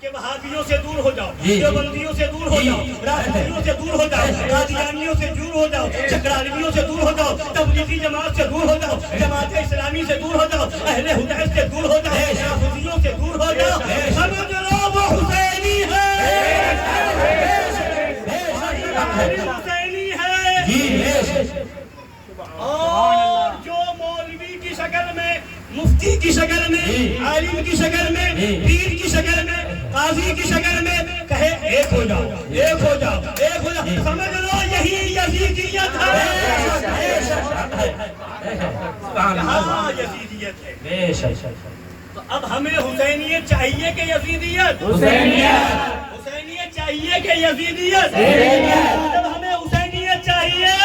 کہ وہابیوں سے دور ہو جاؤ دیوبندیوں سے دور ہو جاؤ رافضیوں سے دور ہو جاؤ قادیانیوں سے دور ہو جاؤ چکرالویوں سے دور ہو جاؤ تبلیغی جماعت سے دور ہو جاؤ جماعت اسلامی سے دور ہو جاؤ اہل حدیث سے دور ہو جاؤ رافضیوں سے دور ہو جاؤ سمجھ لو وہ حسینی ہے حسینی ہے اور جو مولوی کی شکل میں مفتی کی شکل میں عالم کی شکل میں پیر کی شکل میں قاضی کی شکل میں کہے ایک ہو جاؤ ایک ہو جاؤ ایک ہو جاؤ سمجھ لو یہی یزیدیت ہے یزیدیت ہے تو اب ہمیں حسینیت چاہیے کہ یزیدیت حسینیت چاہیے کہ یزیدیت جب ہمیں حسینیت چاہیے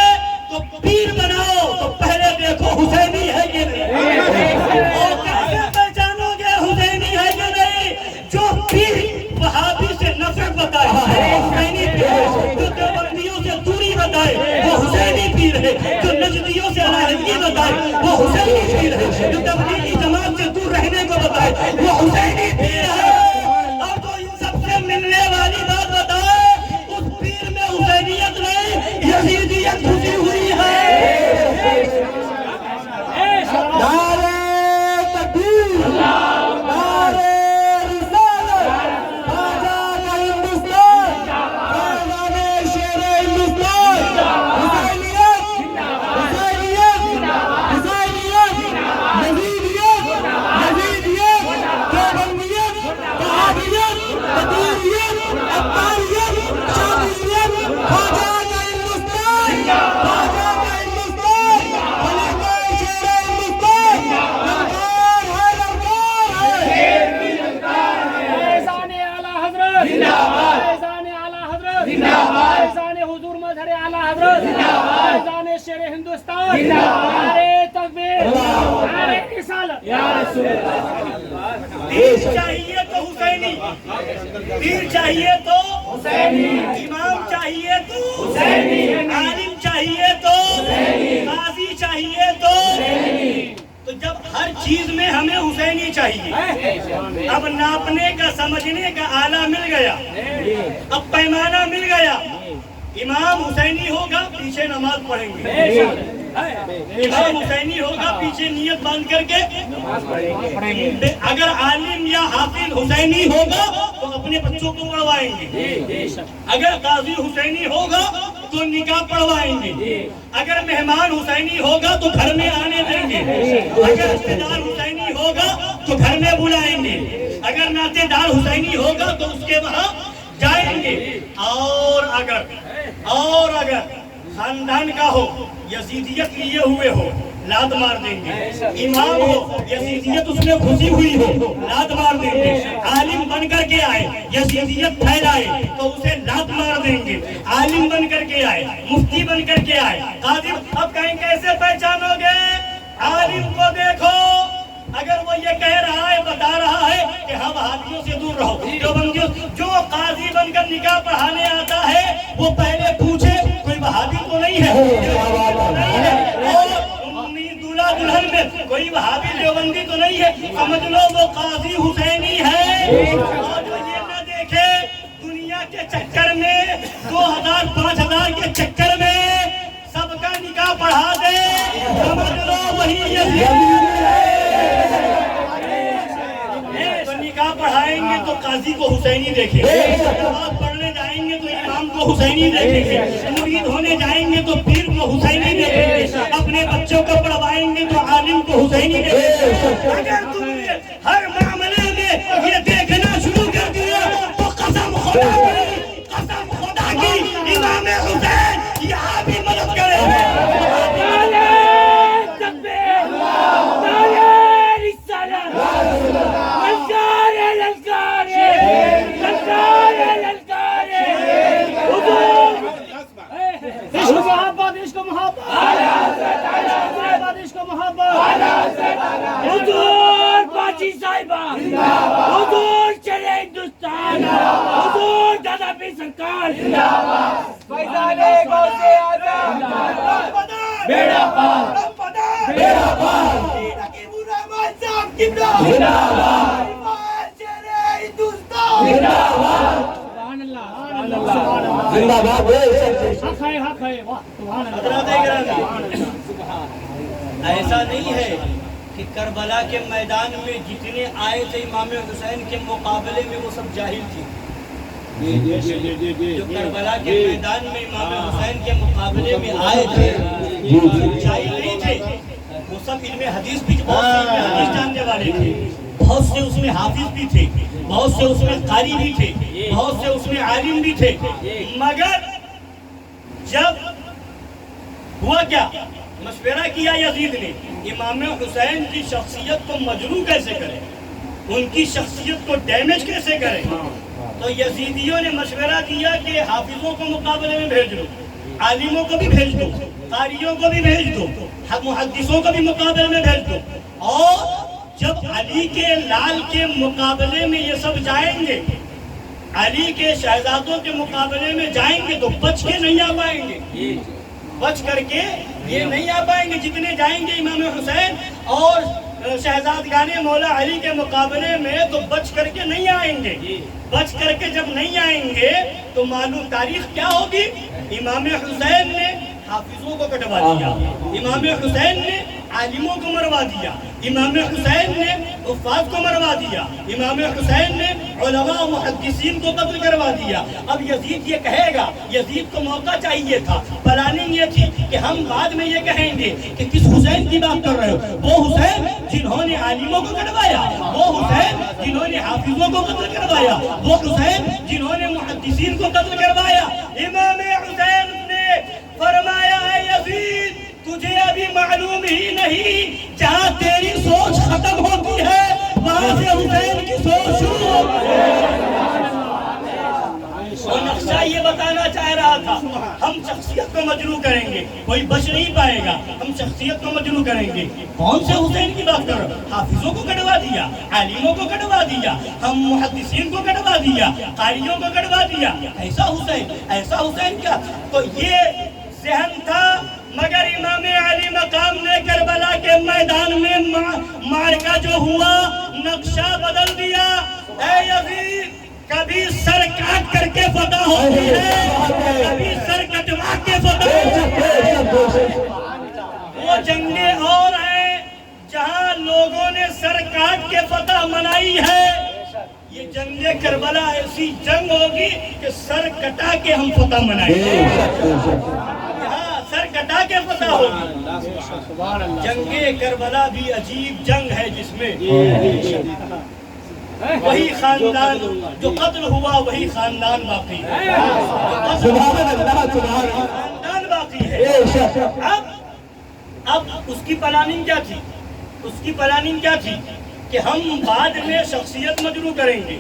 تو پیر بناؤ تو پہلے دیکھو حسینی ہے کہ نہیں اور کیسے پہچانو گے حسینی ہے کہ نہیں جو پیر وہابی سے نفرت بتائے حسینی پیر جو دیوبندیوں سے دوری بتائے وہ حسینی پیر ہے جو نجدیوں سے علیحدگی بتائے وہ حسینی پیر ہے جو تبلیغی جماعت سے دور رہنے کو بتائے وہ حسینی پیر ہے اور جو ان سب سے ملنے والی بات بتائے اس پیر میں حسینیت نہیں یزیدیت گھسی ہوئی ہے پیر چاہیے تو حسینی پیر چاہیے تو حسینی امام چاہیے تو حسینی عالم چاہیے تو قاضی چاہیے تو جب ہر چیز میں ہمیں حسینی چاہیے اب ناپنے کا سمجھنے کا آلہ مل گیا اب پیمانہ مل گیا امام حسینی ہوگا پیچھے نماز پڑھیں گے امام حسینی ہوگا پیچھے نیت باندھ کر کے اگر عالم یا حافظ حسینی ہوگا تو اپنے بچوں کو پڑھوائیں گے اگر قاضی حسینی ہوگا تو نکاح پڑھوائیں گے اگر مہمان حسینی ہوگا تو گھر میں آنے دیں گے اگر رشتہ دار حسینی ہوگا تو گھر میں بلائیں گے اگر ناطے دار حسینی ہوگا تو اس کے وہاں جائیں گے، اور اگر خاندان کا ہو، یزیدیت لیے ہوئے ہو، لات مار دیں گے، امام ہو، یزیدیت اس میں گھسی ہوئی ہو، لات مار دیں گے، عالم بن کر کے آئے، یزیدیت پھیلائے تو اسے لات مار دیں گے، عالم بن کر کے آئے، مفتی بن کر کے آئے، قاضی۔ اب کہیں کیسے پہچانو گے؟ عالم کو دیکھو، اگر وہ یہ کہہ رہا ہے، بتا رہا ہے کہ ہم وہابیوں سے دور رہو، دیوبندیوں، جو قاضی بن کر نکاح پڑھانے آتا ہے وہ پہلے پوچھے کوئی وہابی تو نہیں ہے، اور دولہا دلہن میں کوئی وہابی دیوبندی تو نہیں ہے، سمجھ لو وہ قاضی حسینی ہے۔ اور جو یہ نہ دیکھے دنیا کے چکر میں، 2000 5000 کے چکر میں سب کا نکاح پڑھا دے، سمجھ لو وہی تو نکاح پڑھائیں گے تو قاضی کو حسینی دیکھیں گے، نماز پڑھنے جائیں گے تو امام کو حسینی دیکھیں گے، مرید ہونے جائیں گے تو پیر کو حسینی دیکھیں گے، اپنے بچوں کو پڑھوائیں گے تو عالم کو حسینی دیکھیں گے۔ اگر تم نے ہر معاملے میں یہ دیکھنا شروع کر دیا تو قسم خدا کی امام حسین یہاں بھی مدد کرے۔ حضور چلے ہندوستان، حضور دادا پیر سرکار فیضان غوث اعظم، بیڑا پار، بیڑا پار، رقیب الرحمان صاحب قبلہ زندہ باد، چلے ہندوستان زندہ باد، سبحان اللہ، زندہ باد، حق ہے، واہ سبحان اللہ۔ ایسا نہیں ہے کہ کربلا کے میدان میں جتنے آئے تھے امام حسین کے مقابلے میں وہ سب جاہل تھے، جو کربلا کے میدان میں امام حسین کے مقابلے میں آئے تھے جاہل نہیں تھے، وہ سب علم حدیث بھی، بہت سے علم حدیث جاننے والے تھے، بہت سے اس میں حافظ بھی تھے، بہت سے اس میں قاری بھی تھے، بہت سے اس میں عالم بھی تھے، مگر جب ہوا کیا، مشورہ کیا یزید نے امام حسین کی شخصیت کو مجروح کیسے کرے، ان کی شخصیت کو ڈیمیج کیسے کرے، تو یزیدیوں نے مشورہ دیا کہ حافظوں کو مقابلے میں بھیج دو، عالموں کو بھی بھیج دو، قاریوں کو بھی بھیج دو، محدثوں کو بھی مقابلے میں بھیج دو، اور جب علی کے لال کے مقابلے میں یہ سب جائیں گے، علی کے شہزادوں کے مقابلے میں جائیں گے تو بچ کے نہیں آ پائیں گے، بچ کر کے یہ نہیں آ پائیں گے، جتنے جائیں گے امام حسین اور شہزادگان مولا علی کے مقابلے میں تو بچ کر کے نہیں آئیں گے، بچ کر کے جب نہیں آئیں گے تو معلوم تاریخ کیا ہوگی، امام حسین نے حافظوں کو کٹوا دیا، امام حسین نے عالموں کو مروا دیا، امام حسین نے حفاظ کو مروا دیا، امام حسین نے علماء و محدثین کو قتل کروا دیا۔ اب یزید یہ کہے گا، یزید کو موقع چاہیے تھا، پلاننگ یہ تھی کہ ہم بعد میں یہ کہیں گے کہ کس حسین کی بات کر رہے ہو، وہ حسین جنہوں نے عالموں کو کٹوایا، وہ حسین جنہوں نے حافظوں کو قتل کروایا، وہ حسین جنہوں نے محدثین کو قتل کروایا۔ امام حسین نے فرمایا ہے یزید تجھے ابھی معلوم ہی نہیں، جہاں تیری سوچ ختم ہوتی ہے وہاں سے حسین کی سوچ شروع ہوتی ہے۔ وہ نقشہ یہ بتانا چاہ رہا تھا، ہم شخصیت کو مجروح کریں گے، کوئی بچ نہیں پائے گا، ہم شخصیت کو مجروح کریں گے۔ کون سے حسین کی بات کر رہے ہو؟ حافظوں کو کٹوا دیا، عالموں کو کٹوا دیا، ہم محدثین کو کٹوا دیا، قاریوں کو کٹوا دیا، ایسا حسین کیا؟ تو یہ ذہن تھا، مگر امام علی مقام نے کربلا کے میدان میں معرکہ جو ہوا نقشہ بدل دیا۔ اے یزید کبھی سر کاٹ کر کے فتح ہوتی ہے، کبھی سر کٹوا کے فتح ہوتی ہے۔ وہ جنگیں اور ہیں جہاں لوگوں نے سر کاٹ کے فتح منائی ہے، یہ جنگ کربلا ایسی جنگ ہوگی کہ سر کٹا کے ہم فتح منائیں گے، سر کٹا کے فتح ہوگی۔ جنگ کربلا بھی عجیب جنگ ہے جس میں وہی خاندان جو قتل ہوا وہی خاندان باقی ہے، خاندان باقی ہے۔ اب اس کی پلاننگ کیا تھی؟ اس کی پلاننگ کیا تھی کہ ہم بعد میں شخصیت مجروح کریں گے۔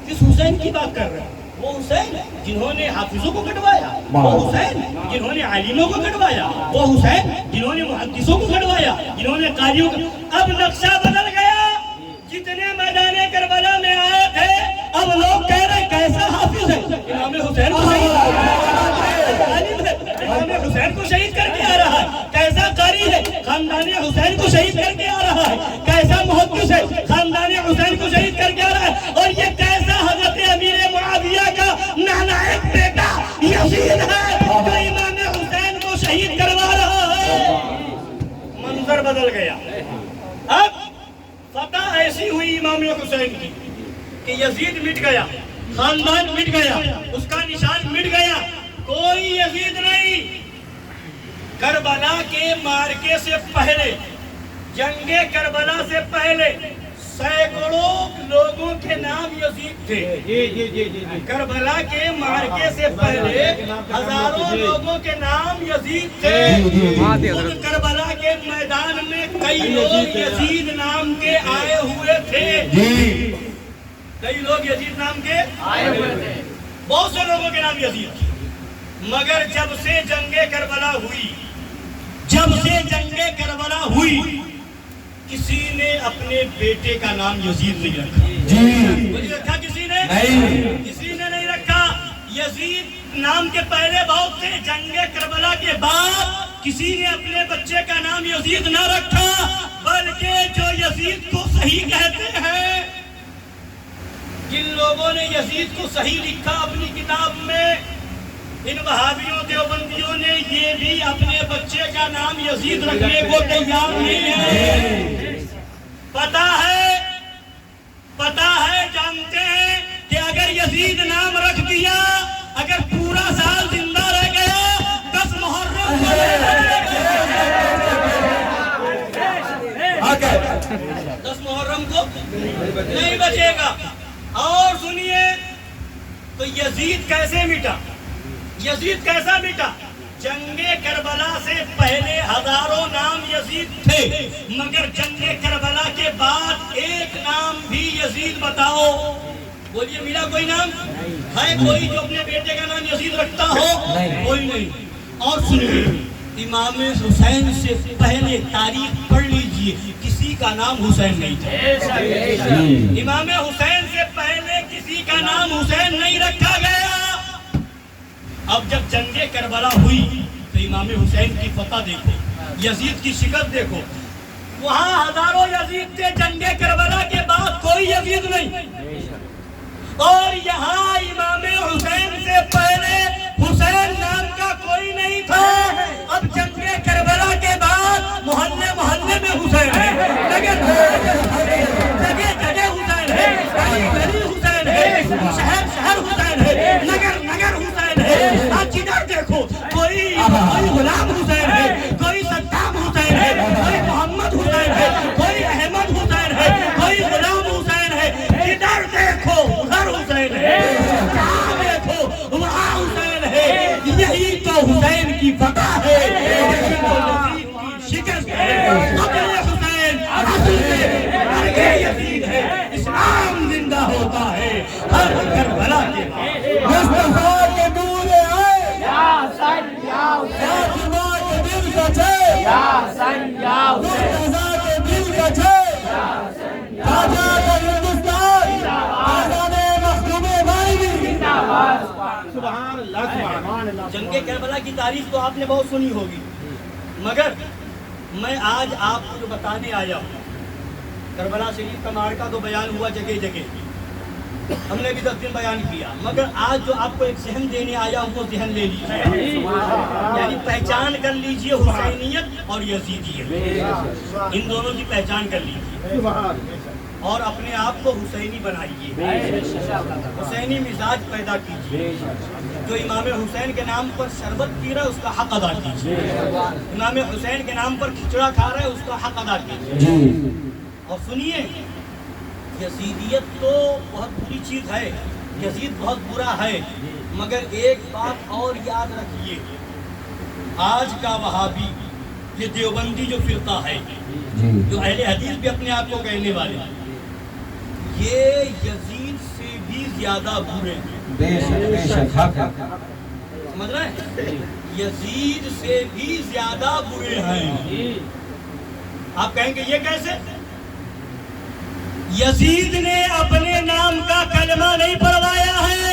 کس حسین کی بات کر رہے ہیں؟ وہ حسین جنہوں نے حافظوں کو کٹوایا، وہ حسین جنہوں نے عالموں کو کٹوایا، وہ حسین جنہوں نے محدثوں کو کٹوایا، جنہوں نے قاریوں کو۔ اب نقشہ بدل گیا، جتنے میدان کربلا میں آئے تھے اب لوگ کہہ رہے کیسا حافظ ہے، امام حسین کو شہید امام حسین کو شہید کر کے آ رہا ہے، کیسا قاری ہے خاندان حسین کو شہید کر کے آ رہا ہے، کیسا محدث ہے خاندان حسین کو شہید کر کے آ رہا ہے، اور یہ کیسا حضرت امیر معاویہ کا نالائق بیٹا یزید ہے جو امام حسین کو شہید کروا رہا ہے۔ منظر بدل گیا۔ اب فتح ایسی ہوئی امام حسین کی کہ یزید مٹ گیا، خاندان مٹ گیا، اس کا نشان مٹ گیا، کوئی یزید نہیں۔ کربلا کے مارکے سے پہلے، جنگ کربلا سے پہلے سینکڑوں لوگوں کے نام یزید تھے۔ کربلا کے مارکے سے پہلے ہزاروں لوگوں کے نام یزید تھے۔ خود کربلا کے میدان میں کئی لوگ یزید نام کے آئے ہوئے تھے، کئی لوگ یزید نام کے آئے ہوئے تھے، بہت سے لوگوں کے نام یزید تھے۔ مگر جب سے جنگ کربلا ہوئی، جب سے جنگ کربلا ہوئی، کسی نے اپنے بیٹے کا نام یزید نہیں رکھا۔ رکھا کسی نے نہیں رکھا۔ یزید نام کے پہلے بہت تھے، جنگ کربلا کے بعد کسی نے اپنے بچے کا نام یزید نہ رکھا، بلکہ جو یزید کو صحیح کہتے ہیں، جن لوگوں نے یزید کو صحیح لکھا اپنی کتاب میں، ان وہابیوں دیوبندیوں نے یہ بھی اپنے بچے کا نام یزید رکھنے کو تیار نہیں ہے۔ پتا ہے جانتے ہیں کہ اگر یزید نام رکھ دیا، اگر پورا سال زندہ رہ گیا، 10 محرم کو نہیں بچے گا۔ اور سنیے تو یزید کیسے مٹا؟ یزید کیسا مٹا؟ جنگ کربلا سے پہلے ہزاروں نام یزید تھے، مگر جنگ کربلا کے بعد ایک نام بھی یزید بتاؤ، بولیے ملا کوئی نام ہے؟ کوئی جو اپنے بیٹے کا نام یزید رکھتا ہو؟ کوئی نہیں۔ اور سنیے، امام حسین سے پہلے تاریخ پڑھ لیجئے، کسی کا نام حسین نہیں تھا۔ امام حسین سے پہلے کسی کا نام حسین نہیں رکھا گیا۔ اب جب جنگ کربلا ہوئی تو امام حسین کی فتح دیکھو، یزید کی شکست دیکھو، وہاں ہزاروں یزید تھے، جنگ کربلا کے بعد کوئی یزید نہیں، اور یہاں امام حسین سے پہلے حسین نام کا کوئی نہیں تھا۔ اب جنگ کربلا کے بعد محلے محلے میں حسین ہے، جگہ جگہ حسین ہے، گلی گلی حسین ہے، شہر شہر حسین ہے، نگر نگر حسین ہے۔ آج جدھر دیکھو کوئی غلام حسین ہے، کوئی صدام حسین ہے، کوئی محمد حسین ہے، کوئی احمد حسین ہے، کوئی غلام حسین ہے، جدھر دیکھو ادھر حسین ہے، جہاں دیکھو وہاں حسین ہے۔ یہی تو حسین کی فتح ہے، یہی تو یزید کی شکست ہے۔ قتل حسین اصل میں مرگ یزید ہے، اسلام زندہ ہوتا ہے ہر کربلا کے بعد۔ مصطفیٰ کے نور آئے، یا حسین یا حسین، فاطمہ کے دل کا چھے، یا حسین یا حسین، مرتضیٰ کے دل کا چھے، یا حسین یا حسین، آزاد ہندوستان، آزاد مخدوم بھائی، زندہ باد۔ سبحان اللہ سبحان اللہ۔ جنگ کربلا کی تاریخ تو آپ نے بہت سنی ہوگی، مگر میں آج آپ کو جو بتانے آیا ہوں، کربلا شریف کا معرکہ تو بیان ہوا جگہ جگہ، ہم نے بھی 10 دن بیان کیا، مگر آج جو آپ کو ایک ذہن دینے آیا ہوں وہ ذہن لے لیجیے، یعنی پہچان کر لیجیے حسینیت اور یزیدیت، ان دونوں کی پہچان کر لیجیے اور اپنے آپ کو حسینی بنائیے، حسینی مزاج پیدا کیجیے۔ جو امام حسین کے نام پر شربت پی رہا ہے اس کا حق ادا کیجیے، امام حسین کے نام پر کھچڑا کھا رہا ہے اس کا حق ادا کیجیے۔ اور سنیے، یزیدیت تو بہت بری چیز ہے، یزید بہت برا ہے، مگر ایک بات اور یاد رکھیے، آج کا وہابی، یہ دیوبندی جو فرقہ ہے، جو اہل حدیث بھی اپنے آپ کو کہنے والے، یہ یزید سے بھی زیادہ برے ہیں۔ بے شک حق ہے۔ سمجھ رہے ہیں؟ یزید سے بھی زیادہ برے ہیں۔ آپ کہیں گے یہ کیسے؟ یزید نے اپنے نام کا کلمہ نہیں پڑھوایا ہے،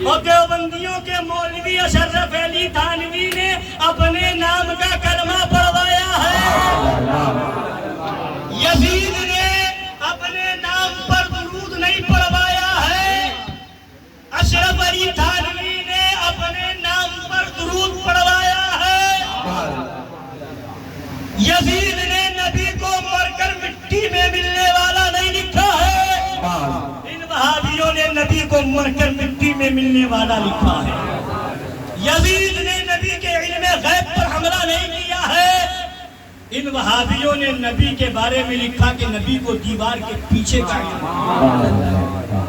اور دیوبندیوں کے مولوی اشرف علی تھانوی نے اپنے نام کا کلمہ پڑھوایا ہے۔ یزید نے اپنے نام پر درود نہیں پڑھوایا ہے، اشرف علی تھانوی نے اپنے نام پر درود پڑھوایا ہے۔ یزید نے نبی کو مر کر مٹی میں ملنے والا نہیں لکھا ہے، ان وہابیوں نے نبی کو مر کر مٹی میں ملنے والا لکھا ہے۔ یزید نے نبی کے علم غیب پر حملہ نہیں کیا ہے، ان وہابیوں نے نبی کے بارے میں لکھا کہ نبی کو دیوار کے پیچھے کا علم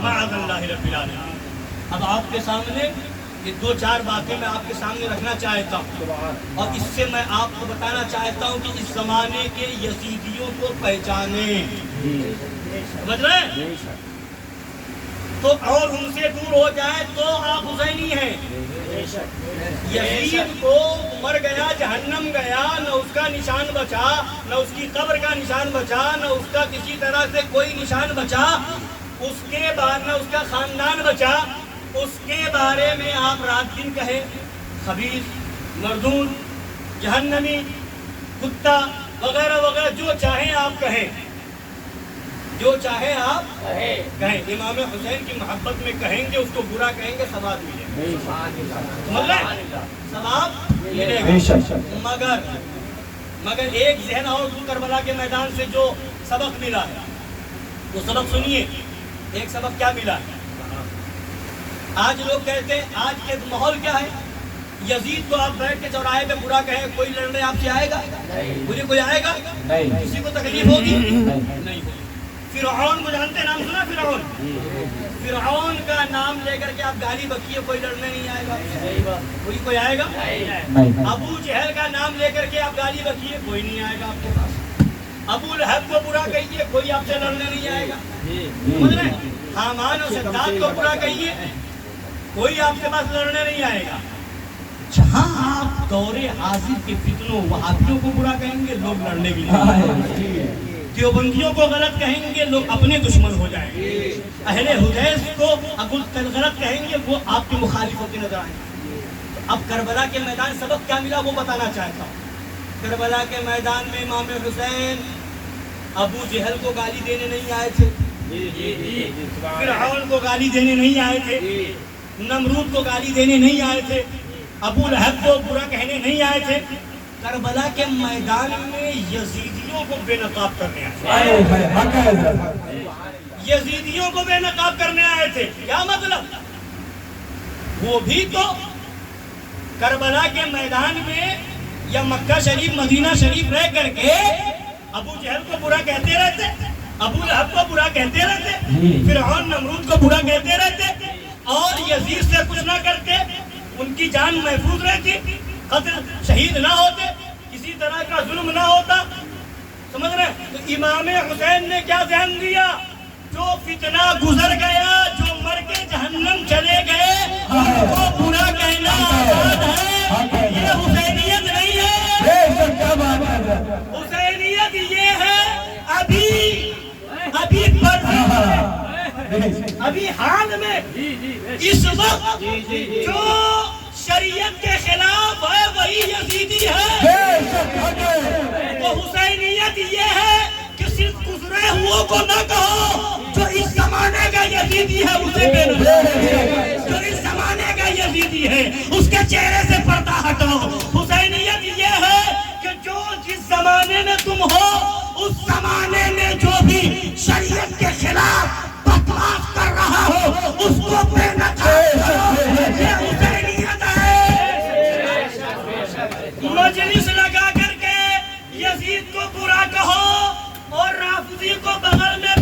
معاذ اللہ رب العالمین۔ اب آپ کے سامنے یہ دو چار باتیں میں آپ کے سامنے رکھنا چاہتا ہوں، اور اس سے میں آپ کو بتانا چاہتا ہوں کہ اس زمانے کے یزیدیوں کو پہچانیں، سمجھ رہے ہیں؟ تو اور ان سے دور ہو جائے تو آپ حسینی ہیں۔ یزید کو مر گیا، جہنم گیا، نہ اس کا نشان بچا، نہ اس کی قبر کا نشان بچا، نہ اس کا کسی طرح سے کوئی نشان بچا، اس کے بعد نہ اس کا خاندان بچا، اس کے بارے میں آپ رات دن کہیں خبیث، مردود، جہنمی، کتا وغیرہ وغیرہ جو چاہیں آپ کہیں، جو چاہیں آپ کہیں، امام حسین کی محبت میں کہیں گے، اس کو برا کہیں گے، ثواب ملے گا، ثواب ملے گا۔ مگر ایک ذہن اور کربلا کے میدان سے جو سبق ملا ہے وہ سبق سنیے۔ ایک سبق کیا ملا ہے؟ آج لوگ کہتے ہیں، آج کے ماحول کیا ہے، یزید کو آپ بیٹھ کے چوراہے پہ برا کہیں، کوئی لڑنے آپ سے آئے گا؟ کوئی آئے گا؟ کسی کو تکلیف ہوگی؟ نہیں ہوگی۔ فرعون کو جانتے، نام سنا فرعون؟ فرعون کا نام لے کر کے آپ گالی بکیے، کوئی لڑنے نہیں آئے گا؟ کوئی آئے گا؟ ابو جہل کا نام لے کر کے آپ گالی بکیے، کوئی نہیں آئے گا آپ کے پاس۔ ابو لہب کو برا کہیے، کوئی آپ سے لڑنے نہیں آئے گا، سمجھ رہے ہیں؟ حامان اور شداد کو برا کہیے، کوئی آپ کے پاس لڑنے نہیں آئے گا۔ جہاں آپ دور حاضر کے فتنوں وہابیوں کو برا کہیں گے، لوگ لڑنے کے لیے، دیوبندیوں کو غلط کہیں گے، لوگ اپنے دشمن ہو جائیں گے، اہل حدیث کو غلط کہیں گے، وہ آپ کے مخالف ہوتے نظر آئیں گے۔ اب کربلا کے میدان سبق کیا ملا وہ بتانا چاہتا ہوں۔ کربلا کے میدان میں امام حسین ابو جہل کو گالی دینے نہیں آئے تھے، فرعون کو گالی دینے نہیں آئے تھے، نمرود کو گالی دینے نہیں آئے تھے، ابو لہب کو برا کہنے نہیں آئے تھے۔ کربلا کے میدان میں یزیدیوں کو بے نقاب کرنے آئے تھے، یزیدیوں کو بے نقاب کرنے آئے تھے۔ کیا مطلب؟ وہ بھی تو کربلا کے میدان میں یا مکہ شریف مدینہ شریف رہ کر کے ابو جہل کو برا کہتے رہتے، ابو لہب کو برا کہتے رہتے، فرعون نمرود کو برا کہتے رہتے، اور یزید سے کچھ نہ کرتے، ان کی جان محفوظ رہتی، قتل شہید نہ ہوتے، کسی طرح کا ظلم نہ ہوتا، سمجھ رہے ہیں؟ تو امام حسین نے کیا ذہن دیا؟ جو فتنہ گزر گیا، جو مر کے جہنم چلے گئے، ان کو برا کہنا آزاد ہے، یہ حسینیت نہیں ہے۔ حسینیت یہ ہے ابھی حال میں اس وقت جو شریعت کے خلاف ہے وہی یزیدی ہے۔ تو حسینیت یہ ہے کہ صرف گزرے ہوئے کو نہ کہو، جو اس زمانے کا یزیدی ہے اسے بے نقاب، جو اس زمانے کا یزیدی ہے اس کے چہرے سے پردہ ہٹاؤ۔ حسینیت یہ ہے کہ جو جس زمانے میں تم ہو اس زمانے میں جو بھی شریعت کے خلاف بکواس کر رہا ہو اس کو بے نقاب کرو، یہ حسینیت ہے۔ مجلس لگا کر کے یزید کو برا کہو اور رافضی کو بغل میں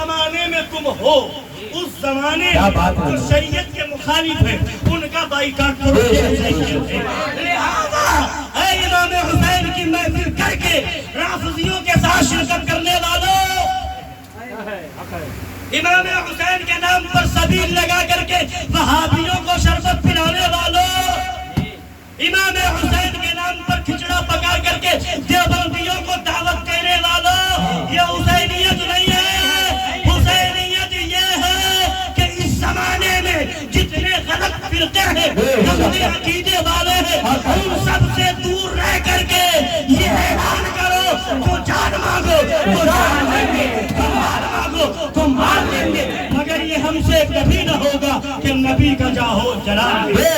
زمانے میں تم ہو، اس زمانے میں جو شریعت کے مخالف ہیں ان کا بائیکاٹ کرو۔ لہذا اے امام حسین کی محفل کر کے رافضیوں کے ساتھ شرکت کرنے والوں، امام حسین کے نام پر سبیل لگا کر کے وہابیوں کو شربت پلانے والوں، امام حسین کے نام پر کھچڑا پکا کر کے دیوبندیوں کو دعوت دینے والوں، یہ حسینیت نہیں ہے۔ حسینیت یہ ہے کہ اس زمانے میں جتنے غلط فرقے ہیں، گندے عقیدے والے ہیں، ان سب سے دور رہ کر کے یہ اعلان کرو، تو جان مانگو تو جان دیں گے، تم مال مانگو تو مال دیں گے، مگر یہ ہم سے کبھی نہ ہوگا کہ نبی کا جاہو جلال دے۔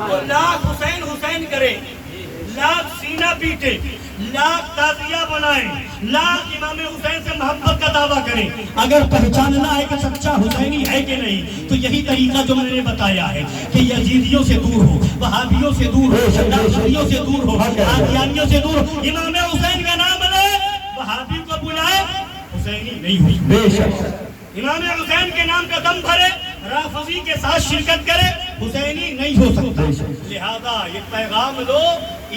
تو لاکھ حسین حسین کریں، لاکھ سینہ پیٹیں، لاکھ تعزیہ بنائیں، لاکھ امام حسین سے محبت کا دعویٰ کریں، اگر پہچاننا ہے کہ سچا حسینی ہے کہ نہیں تو یہی طریقہ جو میں نے بتایا ہے کہ یزیدیوں سے دور ہو، وہابیوں سے دور ہو، نقشبندیوں سے دور ہو، قادیانیوں سے دور ہو، امام حسین کا نام لے، وہابی کو بلائے، حسینی نہیں ہو۔ امام حسین کے نام کا دم بھرے، رافضی کے ساتھ شرکت کرے، حسینی نہیں ہو سکتا۔ لہذا یہ پیغام لو،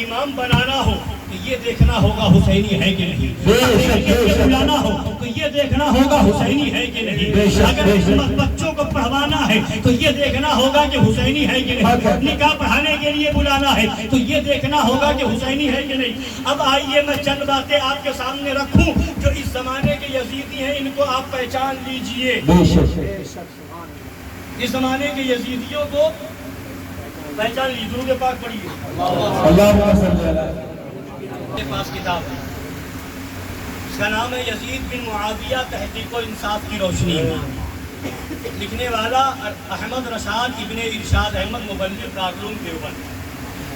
امام بنانا ہو تو یہ دیکھنا ہوگا حسینی ہے کہ نہیں، بلانا ہو تو یہ دیکھنا ہوگا حسینی ہے کہ نہیں، اگر بچوں کو پڑھوانا ہے تو یہ دیکھنا ہوگا کہ حسینی ہے کہ نہیں، نکاح پڑھانے کے لیے بلانا ہے تو یہ دیکھنا ہوگا کہ حسینی ہے کہ نہیں۔ اب آئیے میں چند باتیں آپ کے سامنے رکھوں جو اس زمانے کے یزیدی ہیں، ان کو آپ پہچان لیجئے۔ اس زمانے کے یزیدیوں کو پہچان لیجئے، درود پاک پڑھیے۔ میرے پاس کتاب ہے، اس کا نام ہے یزید بن معاویہ تحقیق و انصاف کی روشنی میں، لکھنے والا احمد رشاد ابن ارشاد احمد مبلغ دارالعلوم دیوبند۔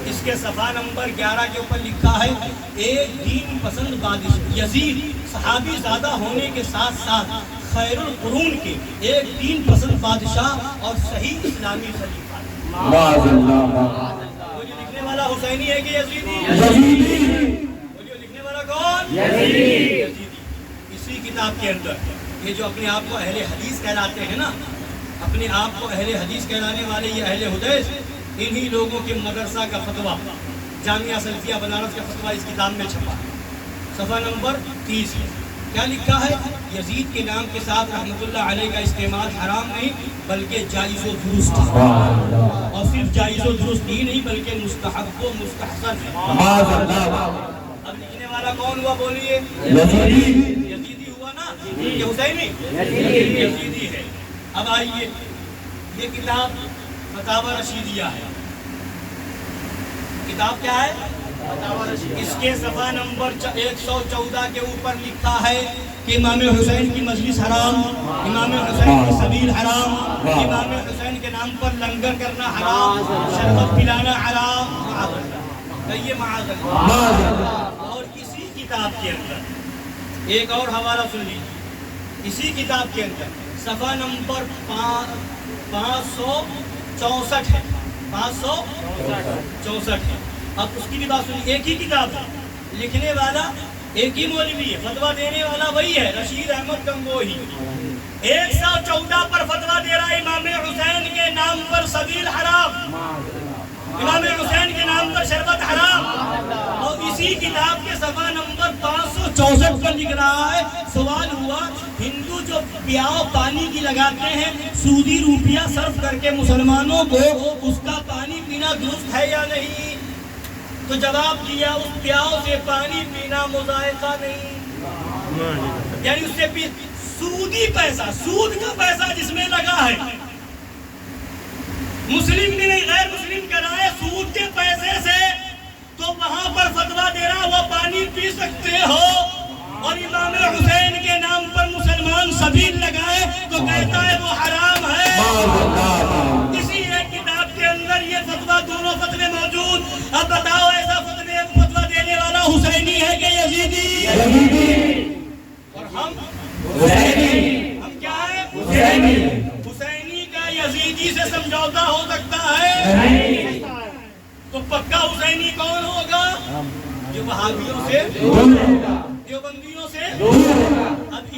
اس کے صفحہ نمبر 11 کے اوپر لکھا ہے، ایک دین پسند بادشاہ یزید صحابی زیادہ ہونے کے ساتھ ساتھ خیر القرون کے ایک دین پسند بادشاہ اور صحیح اسلامی خلیفہ۔ لکھنے والا حسینی ہے کہ یزیدی؟ لکھنے والا کون؟ یزیدی۔ اسی کتاب کے اندر یہ جو اپنے آپ کو اہل حدیث کہلاتے ہیں نا، اپنے آپ کو اہل حدیث کہلانے والے یہ اہل حدیث، انہی لوگوں کے مدرسہ کا فتویٰ، جامعہ سلفیہ بنارس کا فتویٰ اس کتاب میں چھپا، صفحہ نمبر 30 ہے۔ کیا لکھا ہے؟ یزید کے نام کے ساتھ رحمت اللہ علیہ کا استعمال حرام نہیں بلکہ جائز و درست ہے، اور صرف جائز و درست ہی نہیں بلکہ مستحب و مستحسن ہے۔ اب لکھنے والا کون ہوا بولیے؟ یزیدی ہوا نا کہ حسینی؟ یزیدی ہے۔ اب آئیے، یہ کتاب فتاوی رشیدیہ ہے۔ کتاب کیا ہے؟ اس کے صفحہ نمبر 114 کے اوپر لکھا ہے کہ امام حسین کی مجلس حرام، امام حسین کی سبیل حرام، امام حسین کے نام پر لنگر کرنا حرام، شربت پلانا حرام، کہیے معاذ اللہ۔ اور اسی کتاب کے اندر ایک اور حوالہ سن لیجیے، اسی کتاب کے اندر صفحہ نمبر 564 ہے، 564 ہے۔ اب اس کی بھی بات سنیے، ایک ہی کتاب ہے، لکھنے والا ایک ہی مولوی ہے، فتویٰ دینے والا وہی ہے، رشید احمد گنگوہی۔ 114 پر فتویٰ دے رہا ہے امام حسین کے نام پر سبیل حرام، امام حسین کے نام پر شربت حرام، اور اسی کتاب کے صفحہ نمبر 564 پر لکھ رہا ہے، سوال ہوا ہندو جو پیاؤ پانی کی لگاتے ہیں سودی روپیہ صرف کر کے مسلمانوں کو، اس کا پانی پینا درست ہے یا نہیں؟ تو جواب دیا، اس پیاؤ سے پانی پینا مذائقہ نہیں، یعنی اس سے سودی پیسہ، سود کا پیسہ جس میں لگا ہے، مسلم بھی نہیں غیر مسلم کرائے سود کے پیسے سے، تو وہاں پر فتویٰ دے رہا وہ پانی پی سکتے ہو، اور امام حسین کے نام پر مسلمان سبیل لگائے تو کہتا ہے وہ حرام ہے۔ اسی ایک کتاب کے اندر یہ فتویٰ، دونوں فتوے موجود۔ اب بتاؤ ایسا فتویٰ دینے والا حسینی ہے کہ یزیدی؟ اور ہم کیا ہیں؟ حسینی کا یزیدی سے سمجھوتا ہو سکتا ہے؟ تو پکا حسینی کون ہوگا؟ جو وہابیوں سے، دیوبندیوں سے۔ اب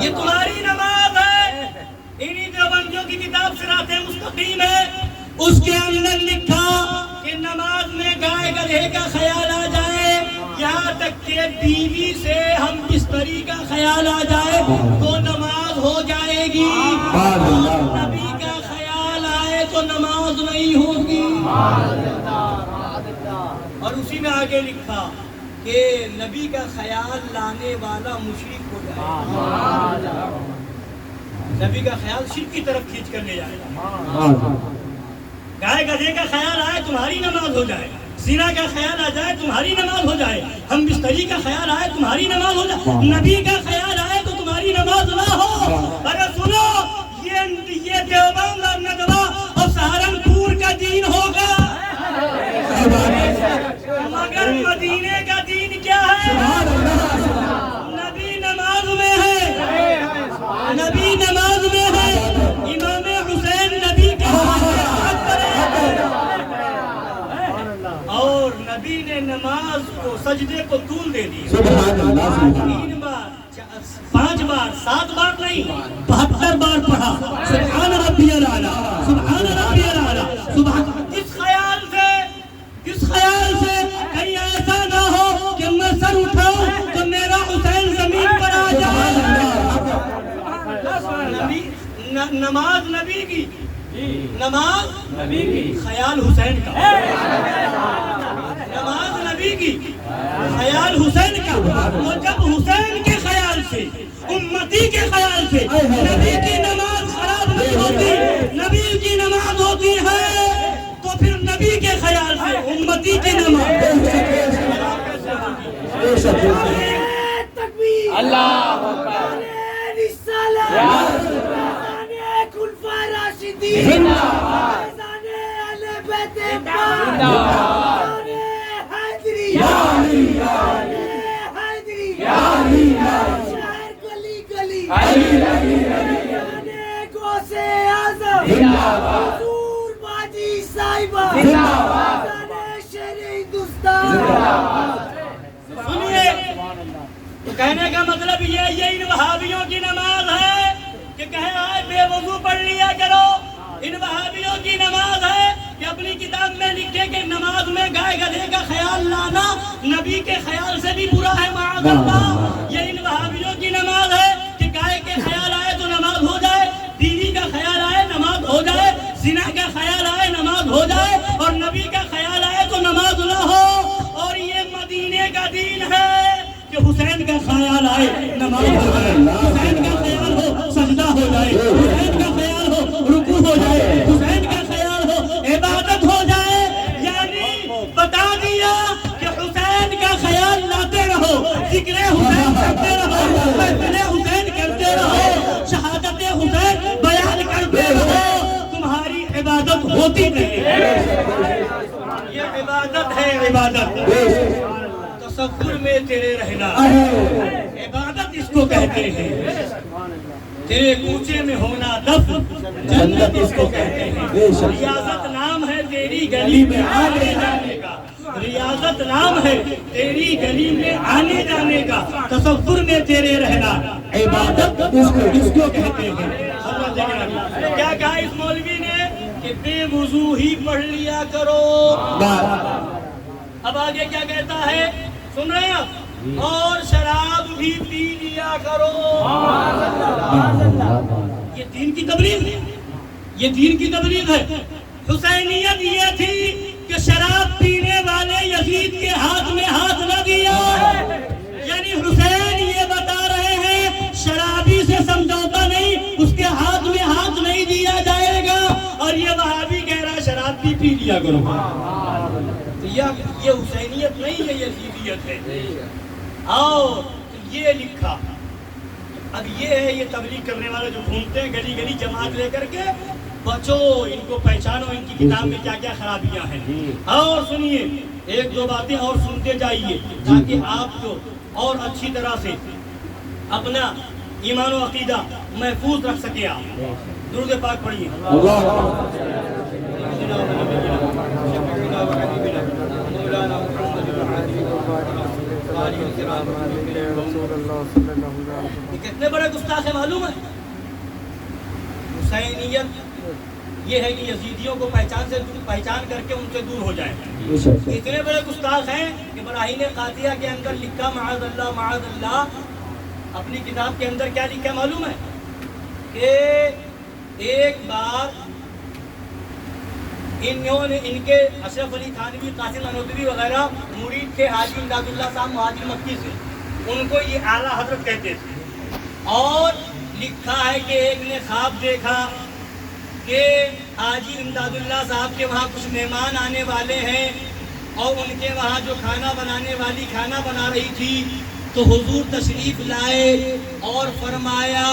یہ تمہاری نماز ہے. انہی دیوبندیوں کی کتاب صراط مستقیم ہے, اس کے اندر لکھا کہ نماز میں گائے گدھے کا خیال آ جائے, یہاں تک کہ بیوی سے ہم بستری کا خیال آ جائے تو نماز ہو جائے گی. نبی کا خیال آئے تو نماز نہیں ہوگی. اور اسی میں آگے لکھا کہ نبی کا خیال لانے والا مشرک ہو جائے. نبی کا خیال شرک کی طرف کھینچ کر لے جائے گا. گائے گدھے کا خیال آئے تمہاری نماز ہو جائے, زنا کا خیال آ جائے تمہاری نماز ہو جائے, ہم بستری کا خیال آئے تمہاری نماز ہو جائے, نبی کا خیال آئے تو تمہاری نماز نہ ہو. اگر سنو یہ دیوبند اور ندوہ اور سہارنپور کا دین ہوگا, مگر مدینے کا دین کیا ہے؟ نبی نماز میں ہے, نبی نماز میں ہے. امام حسین نبی کے ہاتھ اور نبی نے نماز کو سجدے کو طول دے دی. 3 بار 5 بار 7 بار نہیں 72 بار پڑھا. سبحان ربی الاعلیٰ, سبحان ربی الاعلیٰ, سبحان. اس خیال سے کہیں ایسا نہ ہو کہ میں سر اٹھاؤں تو میرا حسین زمین پر آ جائے. نماز نبی کی, نماز نبی کی, خیال حسین کا. نماز نبی کی, خیال حسین کا. اور جب حسین کے خیال سے, امتی کے خیال سے نبی کی نماز خراب نہیں ہوتی, نبی کی نماز ہوتی ہے, تو پھر نبی کے خیال سے امتی کی نماز. تکبیر, اللہ اکبر, رسالت, خلفائے راشدین, فیضان اہل بیت پاک, حیدری, حیدری, شہر گلی گلی, غوث اعظم, حضور باجی صاحبہ, شہر ہندوستان. سنیے, تو کہنے کا مطلب یہ ان وہابیوں کی نماز ہے کہ کہے آئے بے وضو پڑھ لیا کرو. ان وہابیوں کی نماز ہے کہ اپنی کتاب میں لکھے کہ نماز میں گائے گدھے کا خیال لانا نبی کے خیال سے بھی برا ہے, معاذ اللہ. یہ ان وہابیوں کی نماز ہے کہ گائے کے خیال آئے تو نماز ہو جائے, بیوی کا خیال آئے نماز ہو جائے, زنا کا خیال آئے نماز ہو جائے, اور نبی کا خیال آئے تو نماز نہ ہو. اور یہ مدینے کا دین ہے کہ حسین کا خیال آئے نماز ہو جائے, حسین کا خیال ہو سجدہ ہو جائے, حسین کا خیال ہو رکوع ہو جائے, حسین کا خیال ہو عبادت ہو جائے. یعنی بتا دیا کہ حسین کا خیال لاتے رہو, ذکر حسین کرتے رہو, محفل حسین کرتے رہو, شہادت حسین بیان کرتے رہو, تمہاری عبادت ہوتی رہے. یہ عبادت ہے, عبادت تصور میں تیرے رہنا, عبادت اس کو کہتے ہیں. تیرے کوچے میں ہونا دف, جنت اس کو کہتے ہیں. ریاضت نام ہے تیری گلی میں آنے جانے کا, ریاضت نام ہے تیری گلی میں آنے جانے کا, تصور میں تیرے رہنا, عبادت اس کو کہتے ہیں. کیا کہا اس مولوی نے کہ بے وضو ہی پڑھ لیا کرو. اب آگے کیا کہتا ہے سن رہے ہیں آپ, اور شراب بھی پی لیا کرو. یہ دین کی تبلیغ ہے, یہ دین کی تبلیغ ہے. حسینیت یہ تھی کہ شراب پینے والے یزید کے ہاتھ میں ہاتھ نہ دیا. یعنی حسین یہ بتا رہے ہیں شرابی سے سمجھوتا نہیں, اس کے ہاتھ میں ہاتھ نہیں دیا جائے گا. اور یہ وہابی کہہ رہا شراب بھی پی لیا کرو. یہ حسینیت نہیں ہے, یزیدیت ہے. اور یہ لکھا, اب یہ ہے یہ تبلیغ کرنے والے جو گھومتے ہیں گلی گلی جماعت لے کر کے, بچو ان کو پہچانو, ان کی کتاب میں کیا کیا خرابیاں ہیں. اور سنیے 1-2 باتیں اور سنتے جائیے تاکہ آپ کو اور اچھی طرح سے اپنا ایمان و عقیدہ محفوظ رکھ سکے. آپ درود پاک پڑھیے. اللہ یہ کتنے بڑے گستاخ ہیں معلوم ہے؟ حسینیت یہ ہے کہ یزیدیوں کو پہچان کر کے ان سے دور ہو جائیں. اتنے بڑے گستاخ ہیں کہ براہین قاطعہ کے اندر لکھا معاذ اللہ اپنی کتاب کے اندر کیا لکھا معلوم ہے کہ ایک بار انہوں نے ان کے اشرف علی تھانوی قاسم نانوتوی وغیرہ مرید تھے حاجی امداد اللہ صاحب مہاجر مکی سے, ان کو یہ اعلیٰ حضرت کہتے تھے. اور لکھا ہے کہ ایک نے خواب دیکھا کہ حاجی امداد اللہ صاحب کے وہاں کچھ مہمان آنے والے ہیں اور ان کے وہاں جو کھانا بنانے والی کھانا بنا رہی تھی تو حضور تشریف لائے اور فرمایا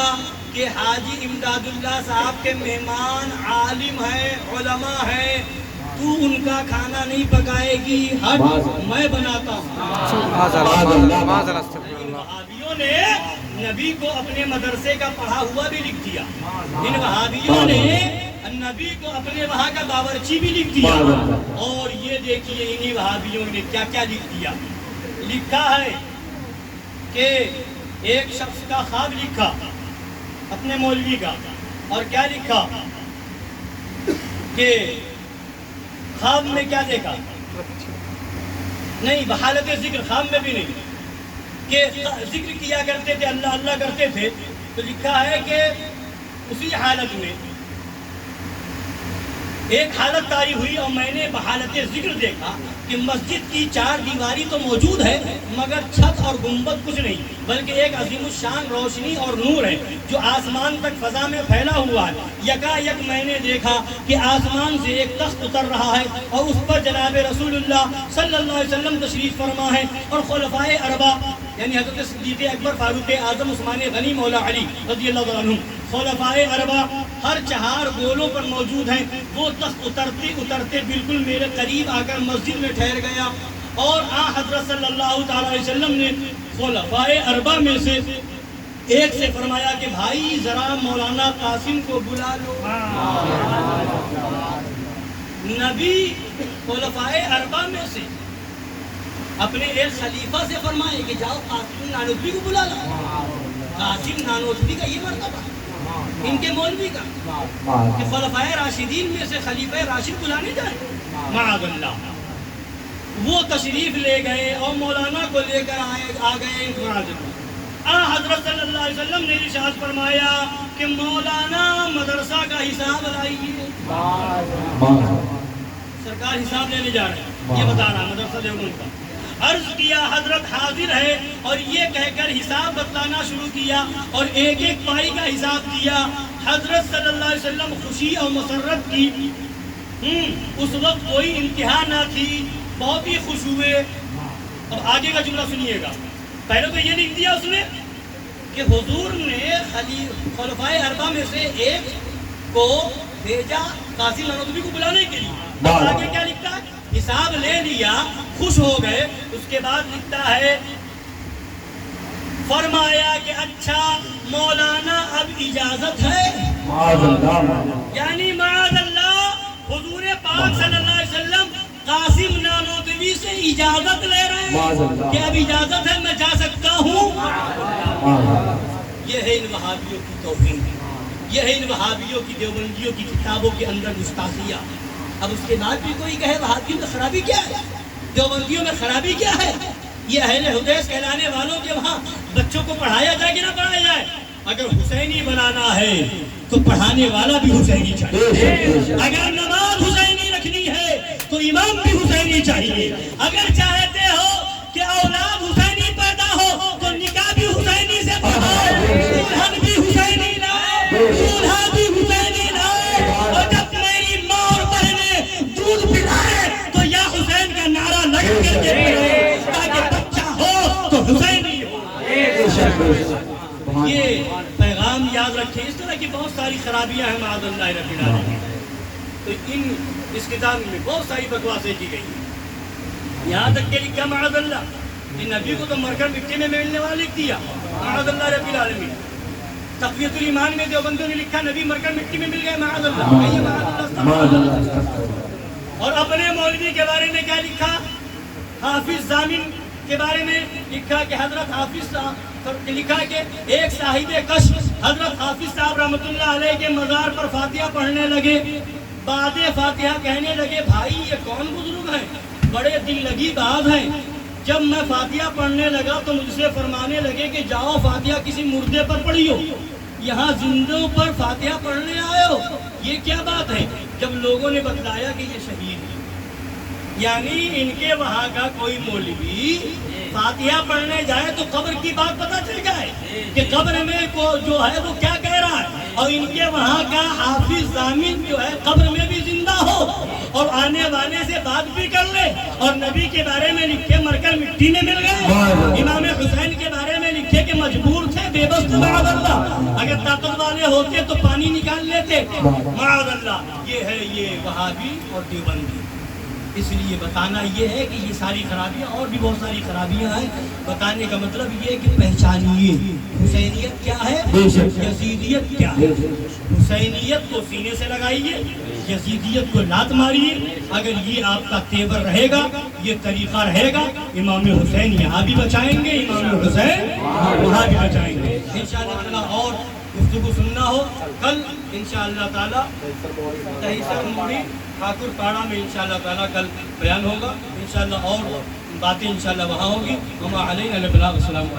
کہ حاجی امداد اللہ صاحب کے مہمان عالم ہیں, علماء ہیں, تو ان کا کھانا نہیں پکائے گی, ہٹ میں بناتا ہوں. وہابیوں نے نبی کو اپنے مدرسے کا پڑھا ہوا بھی لکھ دیا. ان وہابیوں نے نبی کو اپنے وہاں کا باورچی بھی لکھ دیا. اور یہ دیکھیے انہی وہابیوں نے کیا کیا لکھ دیا. لکھا ہے کہ ایک شخص کا خواب لکھا اپنے مولوی کا, اور کیا لکھا کہ خواب میں کیا دیکھا, نہیں بحالت ذکر, خواب میں بھی نہیں, کہ ذکر کیا کرتے تھے, اللہ اللہ کرتے تھے. تو لکھا ہے کہ اسی حالت میں ایک حالت طاری ہوئی اور میں نے بحالت ذکر دیکھا کہ مسجد کی چار دیواری تو موجود ہے مگر چھت اور گنبد کچھ نہیں, بلکہ ایک عظیم الشان روشنی اور نور ہے جو آسمان تک فضا میں پھیلا ہوا ہے. یکا یک میں نے دیکھا کہ آسمان سے ایک تخت اتر رہا ہے اور اس پر جناب رسول اللہ صلی اللہ علیہ وسلم تشریف فرما ہے, اور خلفائے اربع یعنی حضرت صدیق اکبر, فاروق اعظم, عثمان غنی, مولا علی رضی اللہ عنہ, خلفائے اربع ہر چہار گولوں پر موجود ہیں. وہ تخت اترتے اترتے بالکل میرے قریب آ کر مسجد میں ٹھہر گیا, اور حضرت صلی اللہ تعالی علیہ وسلم نے خلفائے اربع میں سے ایک سے فرمایا کہ بھائی ذرا مولانا قاسم کو بلا لو. نبی خلفائے اربع میں سے اپنے ایک خلیفہ سے فرمائے کہ جاؤ قاسم نانوتوی کو بلا لاؤ. قاسم نانوتوی کا یہ مرتبہ ان کے مولوی کا کہ خلفائے راشدین میں سے خلیفہ راشد بلانے جائیں, معاذ اللہ. وہ تشریف لے گئے اور مولانا کو لے کر آ گئے, معاذ اللہ. حضرت صلی اللہ علیہ وسلم نے ارشاد فرمایا کہ مولانا مدرسہ کا حساب لائیے. سرکار حساب لینے جا رہے ہیں, یہ بتا رہا مدرسہ دیوبند کا. عرض کیا حضرت حاضر ہے, اور یہ کہہ کر حساب بتلانا شروع کیا اور ایک ایک پائی کا حساب کیا. حضرت صلی اللہ علیہ وسلم خوشی اور مسرت کی. اس وقت کوئی انتہا نہ تھی, بہت ہی خوش ہوئے. اب آگے کا جملہ سنیے گا. پہلے تو یہ لکھ دیا اس نے کہ حضور نے خلفائے اربع میں سے ایک کو بھیجا قاسم نانوتوی کو بلانے کے لیے. آگے کیا لکھتا ہے, حساب لے لیا, خوش ہو گئے. اس کے بعد لکھتا ہے فرمایا کہ اچھا مولانا اب اجازت ہے, یعنی معاذ اللہ حضور پاک صلی اللہ علیہ وسلم قاسم نانوتوی سے اجازت لے رہے ہیں کہ اب اجازت ہے, میں جا سکتا ہوں. یہ ہے ان وہابیوں کی توہین, یہ ہے ان وہابیوں کی دیوبندیوں کی کتابوں کے اندر گستاخیاں. اب اس کے بعد بھی کوئی کہے وہابیوں میں خرابی کیا ہے, دیوبندیوں میں خرابی کیا ہے. یہ اہل حدیث کہلانے والوں کے وہاں بچوں کو پڑھایا جائے کہ نہ پڑھایا جائے. اگر حسینی بنانا ہے تو پڑھانے والا بھی حسینی چاہیے. اگر نماز حسینی رکھنی ہے تو امام بھی حسینی چاہیے. اگر چاہتے ہو کہ اولاد حسینی پیدا ہو تو نکاح بھی حسینی سے پڑھاؤ, دلہن بھی حسینی لائے, دولہا بھی حسینی لائے, اور جب میری ماں اور بہنیں دودھ پلائے تو یا حسین کا نعرہ لگ کر کے تاکہ بچہ ہو تو حسینی ہو. یہ پیغام یاد رکھیں. اس طرح کی بہت ساری خرابیاں ہیں معاذ اللہ رب العالمین. تو اس کتاب میں بہت ساری بکواسیں کی گئی. یہاں تک کہ لکھا معاذ اللہ کہ نبی کو تو مر کر مٹی میں ملنے والا لکھ دیا, معاذ اللہ رب العالمین. تقویۃ الایمان میں دیوبندیوں نے لکھا نبی مر کر مٹی میں مل گئے, معاذ اللہ. اور اپنے مولوی کے بارے میں کیا لکھا, حافظ ضامن کے بارے میں لکھا کہ حضرت حافظ صاحب لکھا کہ ایک صاحب کشف حضرت حافظ صاحب رحمۃ اللہ علیہ کے مزار پر فاتحہ پڑھنے لگے. بعد فاتحہ کہنے لگے بھائی یہ کون بزرگ ہیں, بڑے دل لگی باز ہیں. جب میں فاتحہ پڑھنے لگا تو مجھ سے فرمانے لگے کہ جاؤ فاتحہ کسی مردے پر پڑھیو, یہاں زندوں پر فاتحہ پڑھنے آئے ہو, یہ کیا بات ہے؟ جب لوگوں نے بتلایا کہ یہ شہید ہے, یعنی ان کے وہاں کا کوئی مولوی فاتحہ پڑھنے جائے تو قبر کی بات پتہ چل جائے کہ قبر میں جو ہے وہ کیا کہہ رہا ہے, اور ان کے وہاں کا حافظ ضامن جو ہے قبر میں بھی زندہ ہو اور آنے والے سے بات بھی کر لے, اور نبی کے بارے میں لکھے مر کر مٹی میں مل گئے, امام حسین کے بارے میں لکھے کہ مجبور تھے بے بس معاذ اللہ, اگر طاقت والے ہوتے تو پانی نکال لیتے معاذ اللہ. یہ ہے یہ وہابی اور دیوبندی. اس لیے بتانا یہ ہے کہ یہ ساری خرابیاں اور بھی بہت ساری خرابیاں ہیں. بتانے کا مطلب یہ ہے کہ پہچانیے حسینیت کیا ہے, یزیدیت کیا ہے. حسینیت کو سینے سے لگائیے, یزیدیت کو لات ماریے. اگر یہ آپ کا تیور رہے گا, یہ طریقہ رہے گا, امام حسین یہاں بھی بچائیں گے, امام حسین وہاں بھی بچائیں گے. انشاءاللہ تعالیٰ اور گفتگو سننا ہو کل انشاءاللہ تعالیٰ تحیسر موڑی ٹھاکر پاڑا میں انشاءاللہ تعالیٰ کل بیان ہوگا انشاءاللہ, اور باتیں انشاءاللہ وہاں ہوگی. وما علینا الا البلاغ. السلام علیکم.